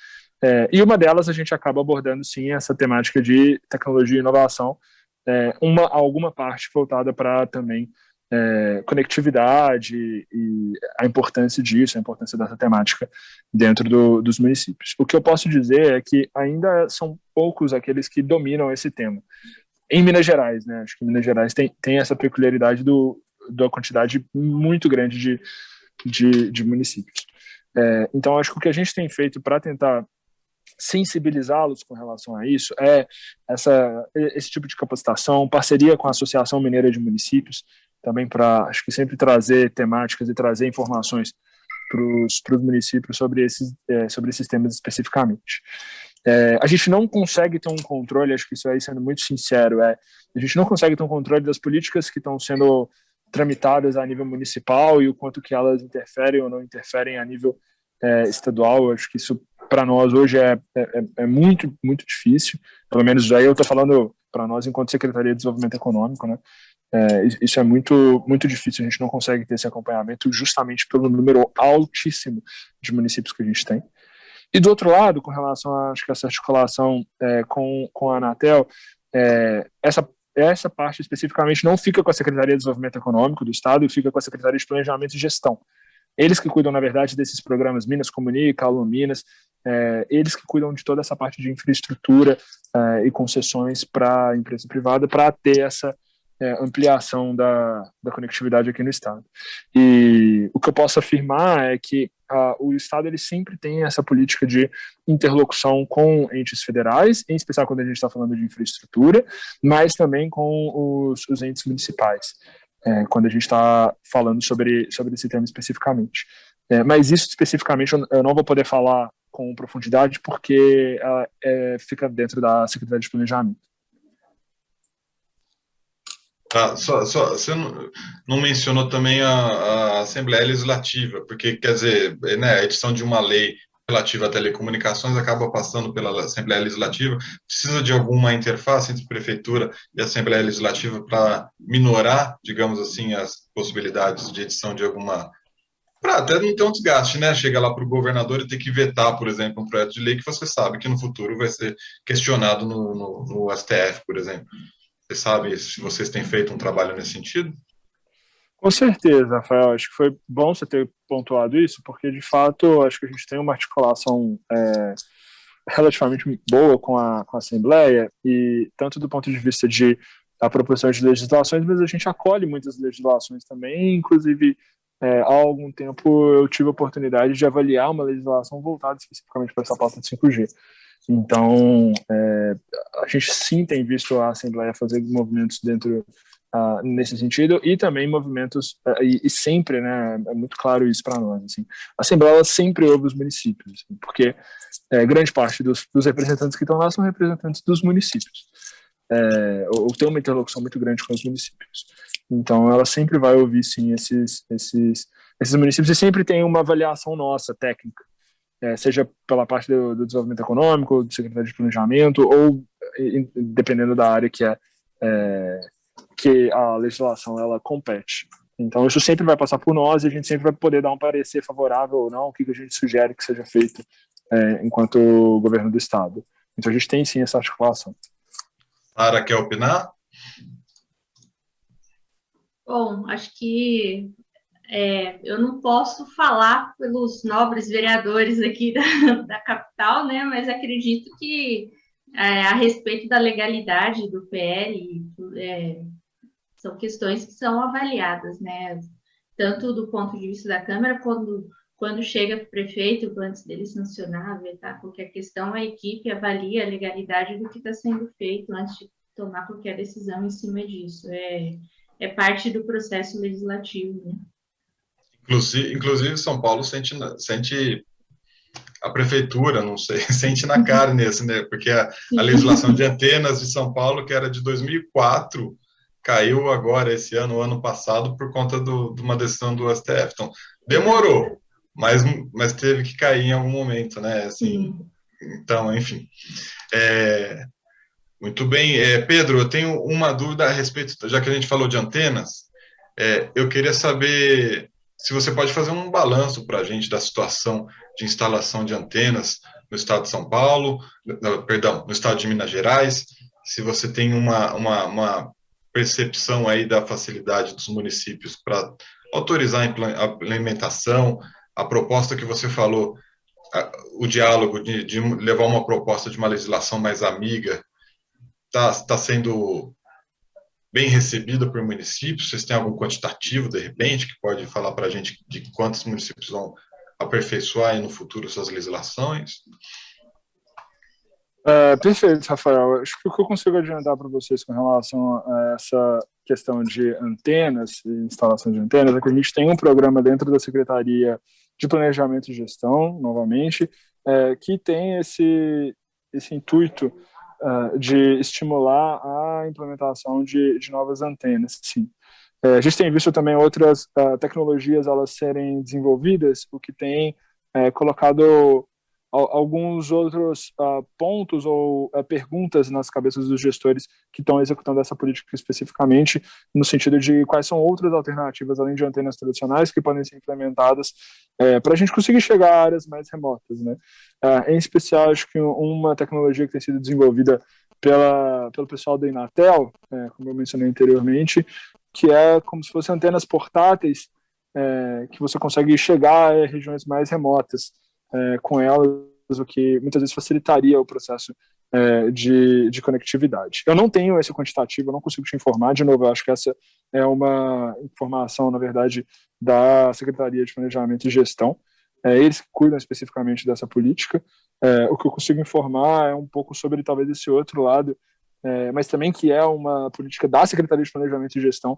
E uma delas a gente acaba abordando, sim, essa temática de tecnologia e inovação, alguma parte voltada para também conectividade e a importância disso, a importância dessa temática dentro dos municípios. O que eu posso dizer é que ainda são poucos aqueles que dominam esse tema. Em Minas Gerais, né? Acho que Minas Gerais tem essa peculiaridade da quantidade muito grande de municípios. Então, acho que o que a gente tem feito para tentar sensibilizá-los com relação a isso esse tipo de capacitação, parceria com a Associação Mineira de Municípios, também para, acho que sempre trazer temáticas e trazer informações para os municípios sobre esses temas especificamente. A gente não consegue ter um controle, acho que isso aí, sendo muito sincero, a gente não consegue ter um controle das políticas que estão sendo tramitadas a nível municipal e o quanto que elas interferem ou não interferem a nível estadual. Acho que isso, para nós, hoje é muito, muito difícil. Pelo menos aí eu estou falando para nós enquanto Secretaria de Desenvolvimento Econômico, né? Isso é muito, muito difícil, a gente não consegue ter esse acompanhamento justamente pelo número altíssimo de municípios que a gente tem. E do outro lado, com relação a, acho que essa articulação com a Anatel, essa parte especificamente não fica com a Secretaria de Desenvolvimento Econômico do Estado, e fica com a Secretaria de Planejamento e Gestão. Eles que cuidam, na verdade, desses programas Minas Comunica, Alô Minas, eles que cuidam de toda essa parte de infraestrutura e concessões para a empresa privada para ter essa ampliação da conectividade aqui no Estado. E o que eu posso afirmar é que o Estado ele sempre tem essa política de interlocução com entes federais, em especial quando a gente está falando de infraestrutura, mas também com os entes municipais, quando a gente está falando sobre esse tema especificamente. Mas isso especificamente eu não vou poder falar com profundidade porque fica dentro da Secretaria de Planejamento. Você não mencionou também a Assembleia Legislativa, porque, quer dizer, né, a edição de uma lei relativa a telecomunicações acaba passando pela Assembleia Legislativa. Precisa de alguma interface entre Prefeitura e Assembleia Legislativa para minorar, digamos assim, as possibilidades de edição de alguma... Para até não ter um desgaste, né? Chega lá para o governador e ter que vetar, por exemplo, um projeto de lei que você sabe que no futuro vai ser questionado no STF, por exemplo. Você sabe se vocês têm feito um trabalho nesse sentido? Com certeza, Rafael. Acho que foi bom você ter pontuado isso, porque, de fato, acho que a gente tem uma articulação relativamente boa com a Assembleia, e tanto do ponto de vista de a proposição de legislações, mas a gente acolhe muitas legislações também. Inclusive, há algum tempo eu tive a oportunidade de avaliar uma legislação voltada especificamente para essa pauta de 5G. Então, a gente sim tem visto a Assembleia fazer movimentos nesse sentido, e também movimentos, e sempre, né, é muito claro isso para nós, assim, a Assembleia sempre ouve os municípios, assim, porque grande parte dos representantes que estão lá são representantes dos municípios, ou tem uma interlocução muito grande com os municípios. Então, ela sempre vai ouvir, sim, esses municípios, e sempre tem uma avaliação nossa, técnica, seja pela parte do desenvolvimento econômico, do secretário de planejamento, ou dependendo da área que a legislação ela compete. Então, isso sempre vai passar por nós, e a gente sempre vai poder dar um parecer favorável ou não, o que a gente sugere que seja feito enquanto governo do Estado. Então, a gente tem, sim, essa articulação. Sara, quer opinar? Bom, acho que eu não posso falar pelos nobres vereadores aqui da capital, né? Mas acredito que a respeito da legalidade do PL, são questões que são avaliadas, né? Tanto do ponto de vista da Câmara, quando chega para o prefeito, antes dele sancionar, vetar qualquer questão, a equipe avalia a legalidade do que está sendo feito antes de tomar qualquer decisão em cima disso. É parte do processo legislativo, né? Inclusive, São Paulo sente a prefeitura, não sei, sente na carne esse, né? Porque a legislação de antenas de São Paulo, que era de 2004, caiu agora esse ano passado, por conta de uma decisão do STF. Então, demorou, mas teve que cair em algum momento, né? Assim, então, enfim. Muito bem. Pedro, eu tenho uma dúvida a respeito, já que a gente falou de antenas, eu queria saber se você pode fazer um balanço para a gente da situação de instalação de antenas no estado de São Paulo, no estado de Minas Gerais, se você tem uma percepção aí da facilidade dos municípios para autorizar a implementação, a proposta que você falou, o diálogo de levar uma proposta de uma legislação mais amiga, está sendo bem recebida por municípios? Vocês têm algum quantitativo, de repente, que pode falar para a gente de quantos municípios vão aperfeiçoar aí no futuro suas legislações? Perfeito, Rafael. Acho que o que eu consigo adiantar para vocês com relação a essa questão de antenas e instalação de antenas é que a gente tem um programa dentro da Secretaria de Planejamento e Gestão, novamente, que tem esse intuito de estimular a implementação de novas antenas, sim. A gente tem visto também outras tecnologias elas serem desenvolvidas, o que tem colocado alguns outros pontos ou perguntas nas cabeças dos gestores que estão executando essa política especificamente, no sentido de quais são outras alternativas, além de antenas tradicionais, que podem ser implementadas para a gente conseguir chegar a áreas mais remotas, né? Em especial, acho que uma tecnologia que tem sido desenvolvida pelo pessoal da Inatel, como eu mencionei anteriormente, que é como se fossem antenas portáteis, que você consegue chegar a regiões mais remotas com elas, o que muitas vezes facilitaria o processo de conectividade. Eu não tenho esse quantitativo, eu não consigo te informar, de novo, eu acho que essa é uma informação, na verdade, da Secretaria de Planejamento e Gestão, eles que cuidam especificamente dessa política. O que eu consigo informar é um pouco sobre talvez esse outro lado, mas também que é uma política da Secretaria de Planejamento e Gestão,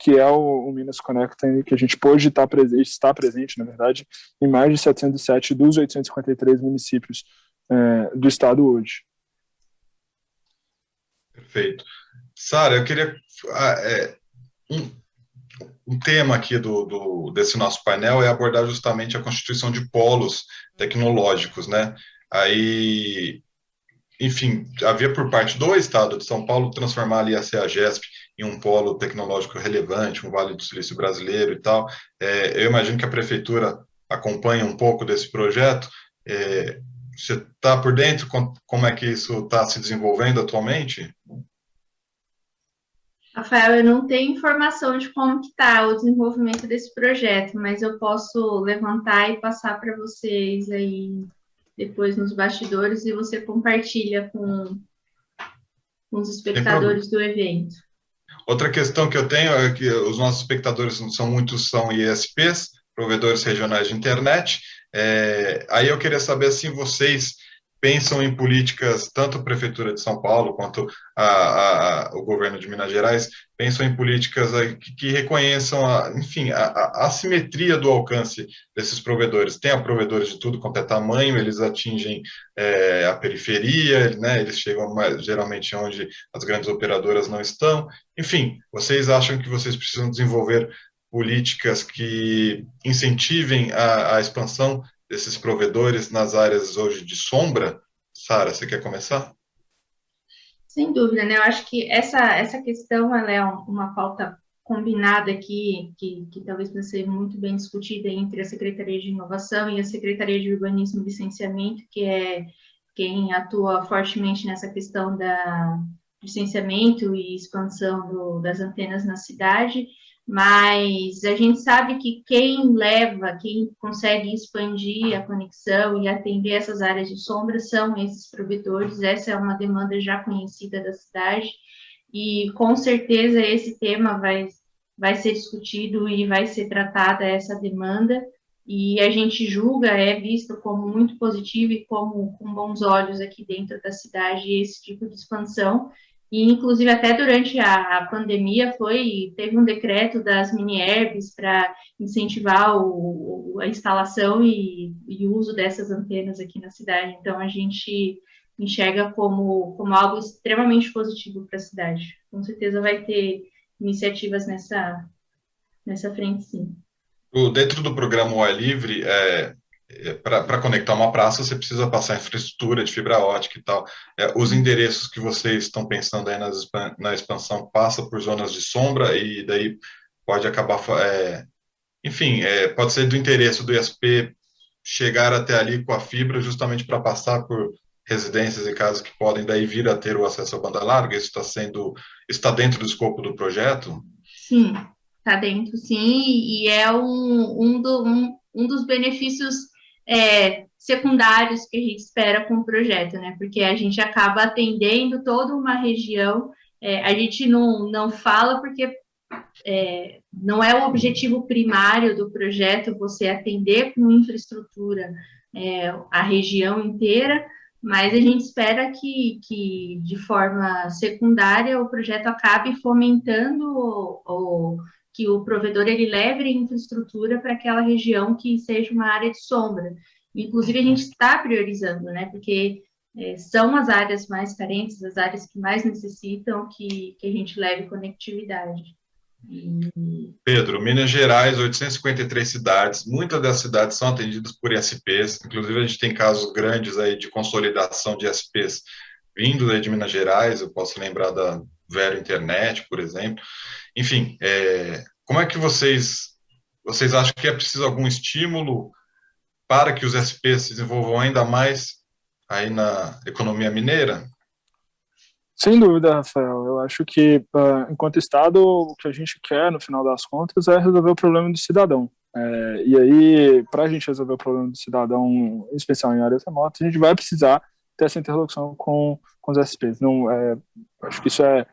que é o Minas Conecta, que a gente pôde estar presente, na verdade, em mais de 707 dos 853 municípios do estado hoje. Perfeito. Sara, eu queria... um tema aqui desse nosso painel é abordar justamente a constituição de polos tecnológicos, né? Aí, enfim, havia por parte do Estado de São Paulo transformar ali a CEAGESP em um polo tecnológico relevante, um Vale do Silício brasileiro e tal. Eu imagino que a Prefeitura acompanha um pouco desse projeto. Você está por dentro? Como é que isso está se desenvolvendo atualmente? Rafael, eu não tenho informação de como que está o desenvolvimento desse projeto, mas eu posso levantar e passar para vocês aí depois nos bastidores e você compartilha com os espectadores do evento. Outra questão que eu tenho é que os nossos espectadores são ISPs, provedores regionais de internet. Aí eu queria saber, assim, vocês pensam em políticas, tanto a Prefeitura de São Paulo quanto o governo de Minas Gerais, pensam em políticas que reconheçam, a assimetria do alcance desses provedores. Tem provedores de tudo quanto é tamanho, eles atingem a periferia, né, eles chegam geralmente onde as grandes operadoras não estão. Enfim, vocês acham que vocês precisam desenvolver políticas que incentivem a expansão desses provedores nas áreas hoje de sombra? Sara, você quer começar? Sem dúvida, né? Eu acho que essa questão ela é uma pauta combinada aqui, que talvez vai ser muito bem discutida entre a Secretaria de Inovação e a Secretaria de Urbanismo e Licenciamento, que é quem atua fortemente nessa questão da licenciamento e expansão das antenas na cidade. Mas a gente sabe que quem consegue expandir a conexão e atender essas áreas de sombra são esses provedores. Essa é uma demanda já conhecida da cidade e com certeza esse tema vai ser discutido e vai ser tratada essa demanda, e a gente julga, é visto como muito positivo e como com bons olhos aqui dentro da cidade esse tipo de expansão. E, inclusive, até durante a pandemia, teve um decreto das mini-herbs para incentivar a instalação e o uso dessas antenas aqui na cidade. Então, a gente enxerga como algo extremamente positivo para a cidade. Com certeza vai ter iniciativas nessa frente, sim. Dentro do programa O Livre, para conectar uma praça, você precisa passar infraestrutura de fibra ótica e tal. Os endereços que vocês estão pensando aí na expansão passa por zonas de sombra e daí pode acabar... pode ser do interesse do ISP chegar até ali com a fibra justamente para passar por residências e casas que podem daí vir a ter o acesso à banda larga. Isso está dentro do escopo do projeto? Sim, está dentro, sim, e é um dos benefícios secundários que a gente espera com o projeto, né? Porque a gente acaba atendendo toda uma região. A gente não fala porque não é o objetivo primário do projeto você atender com infraestrutura a região inteira, mas a gente espera que de forma secundária o projeto acabe fomentando que o provedor ele leve a infraestrutura para aquela região que seja uma área de sombra. Inclusive, a gente está priorizando, né? Porque são as áreas mais carentes, as áreas que mais necessitam que a gente leve conectividade. Pedro, Minas Gerais, 853 cidades, muitas das cidades são atendidas por ISPs, inclusive a gente tem casos grandes aí de consolidação de ISPs vindo aí de Minas Gerais, eu posso lembrar da Vero Internet, por exemplo. Enfim, como é que vocês acham que é preciso algum estímulo para que os ISPs se desenvolvam ainda mais aí na economia mineira? Sem dúvida, Rafael. Eu acho que, enquanto Estado, o que a gente quer, no final das contas, é resolver o problema do cidadão. E aí, para a gente resolver o problema do cidadão, em especial em áreas remotas, a gente vai precisar ter essa interlocução com os SPs. Não, acho que isso é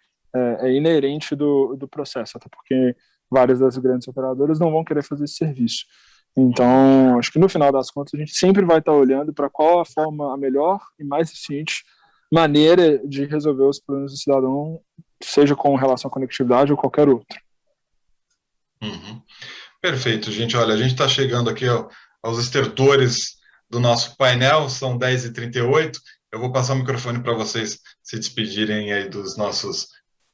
inerente do processo, até porque várias das grandes operadoras não vão querer fazer esse serviço. Então, acho que no final das contas, a gente sempre vai estar olhando para qual a melhor e mais eficiente maneira de resolver os problemas do cidadão, seja com relação à conectividade ou qualquer outro. Uhum. Perfeito, gente. Olha, a gente está chegando aqui aos estertores do nosso painel, são 10h38. Eu vou passar o microfone para vocês se despedirem aí dos nossos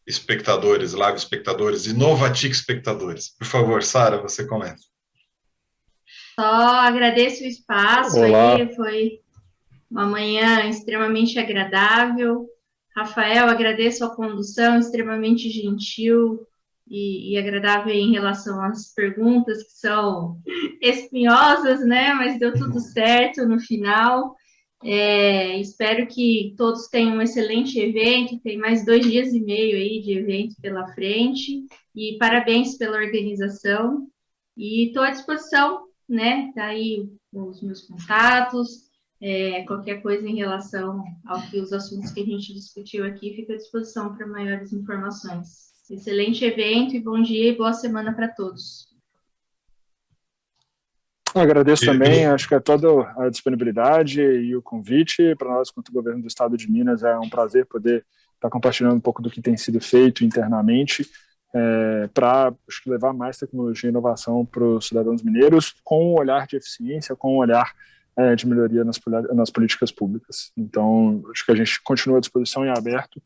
espectadores, live espectadores e Novatic espectadores. Por favor, Sara, você começa. Só agradeço o espaço. Olá. Aí, foi uma manhã extremamente agradável. Rafael, agradeço a condução, extremamente gentil e agradável em relação às perguntas, que são espinhosas, né? Mas deu tudo certo no final. Espero que todos tenham um excelente evento, tem mais 2 dias e meio aí de evento pela frente, e parabéns pela organização, e estou à disposição, né? Tá aí os meus contatos, qualquer coisa em relação aos assuntos que a gente discutiu aqui, fica à disposição para maiores informações. Excelente evento, e bom dia e boa semana para todos. Agradeço também, acho que toda a disponibilidade e o convite. Para nós, quanto governo do Estado de Minas, é um prazer poder estar compartilhando um pouco do que tem sido feito internamente para levar mais tecnologia e inovação para os cidadãos mineiros, com um olhar de eficiência, com um olhar de melhoria nas políticas públicas. Então, acho que a gente continua à disposição e aberto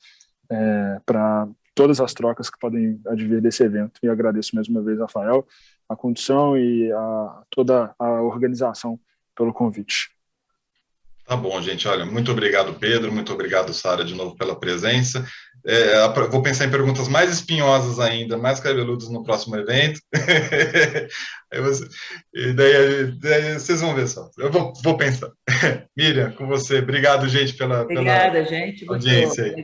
para todas as trocas que podem advir desse evento. E agradeço mais uma vez, Rafael, a condução e toda a organização pelo convite. Tá bom, gente. Olha, muito obrigado, Pedro. Muito obrigado, Sara, de novo pela presença. Vou pensar em perguntas mais espinhosas ainda, mais cabeludas no próximo evento. Daí vocês vão ver só. Eu vou pensar. Miriam, com você. Obrigado, gente, pela Obrigada, gente. audiência aí.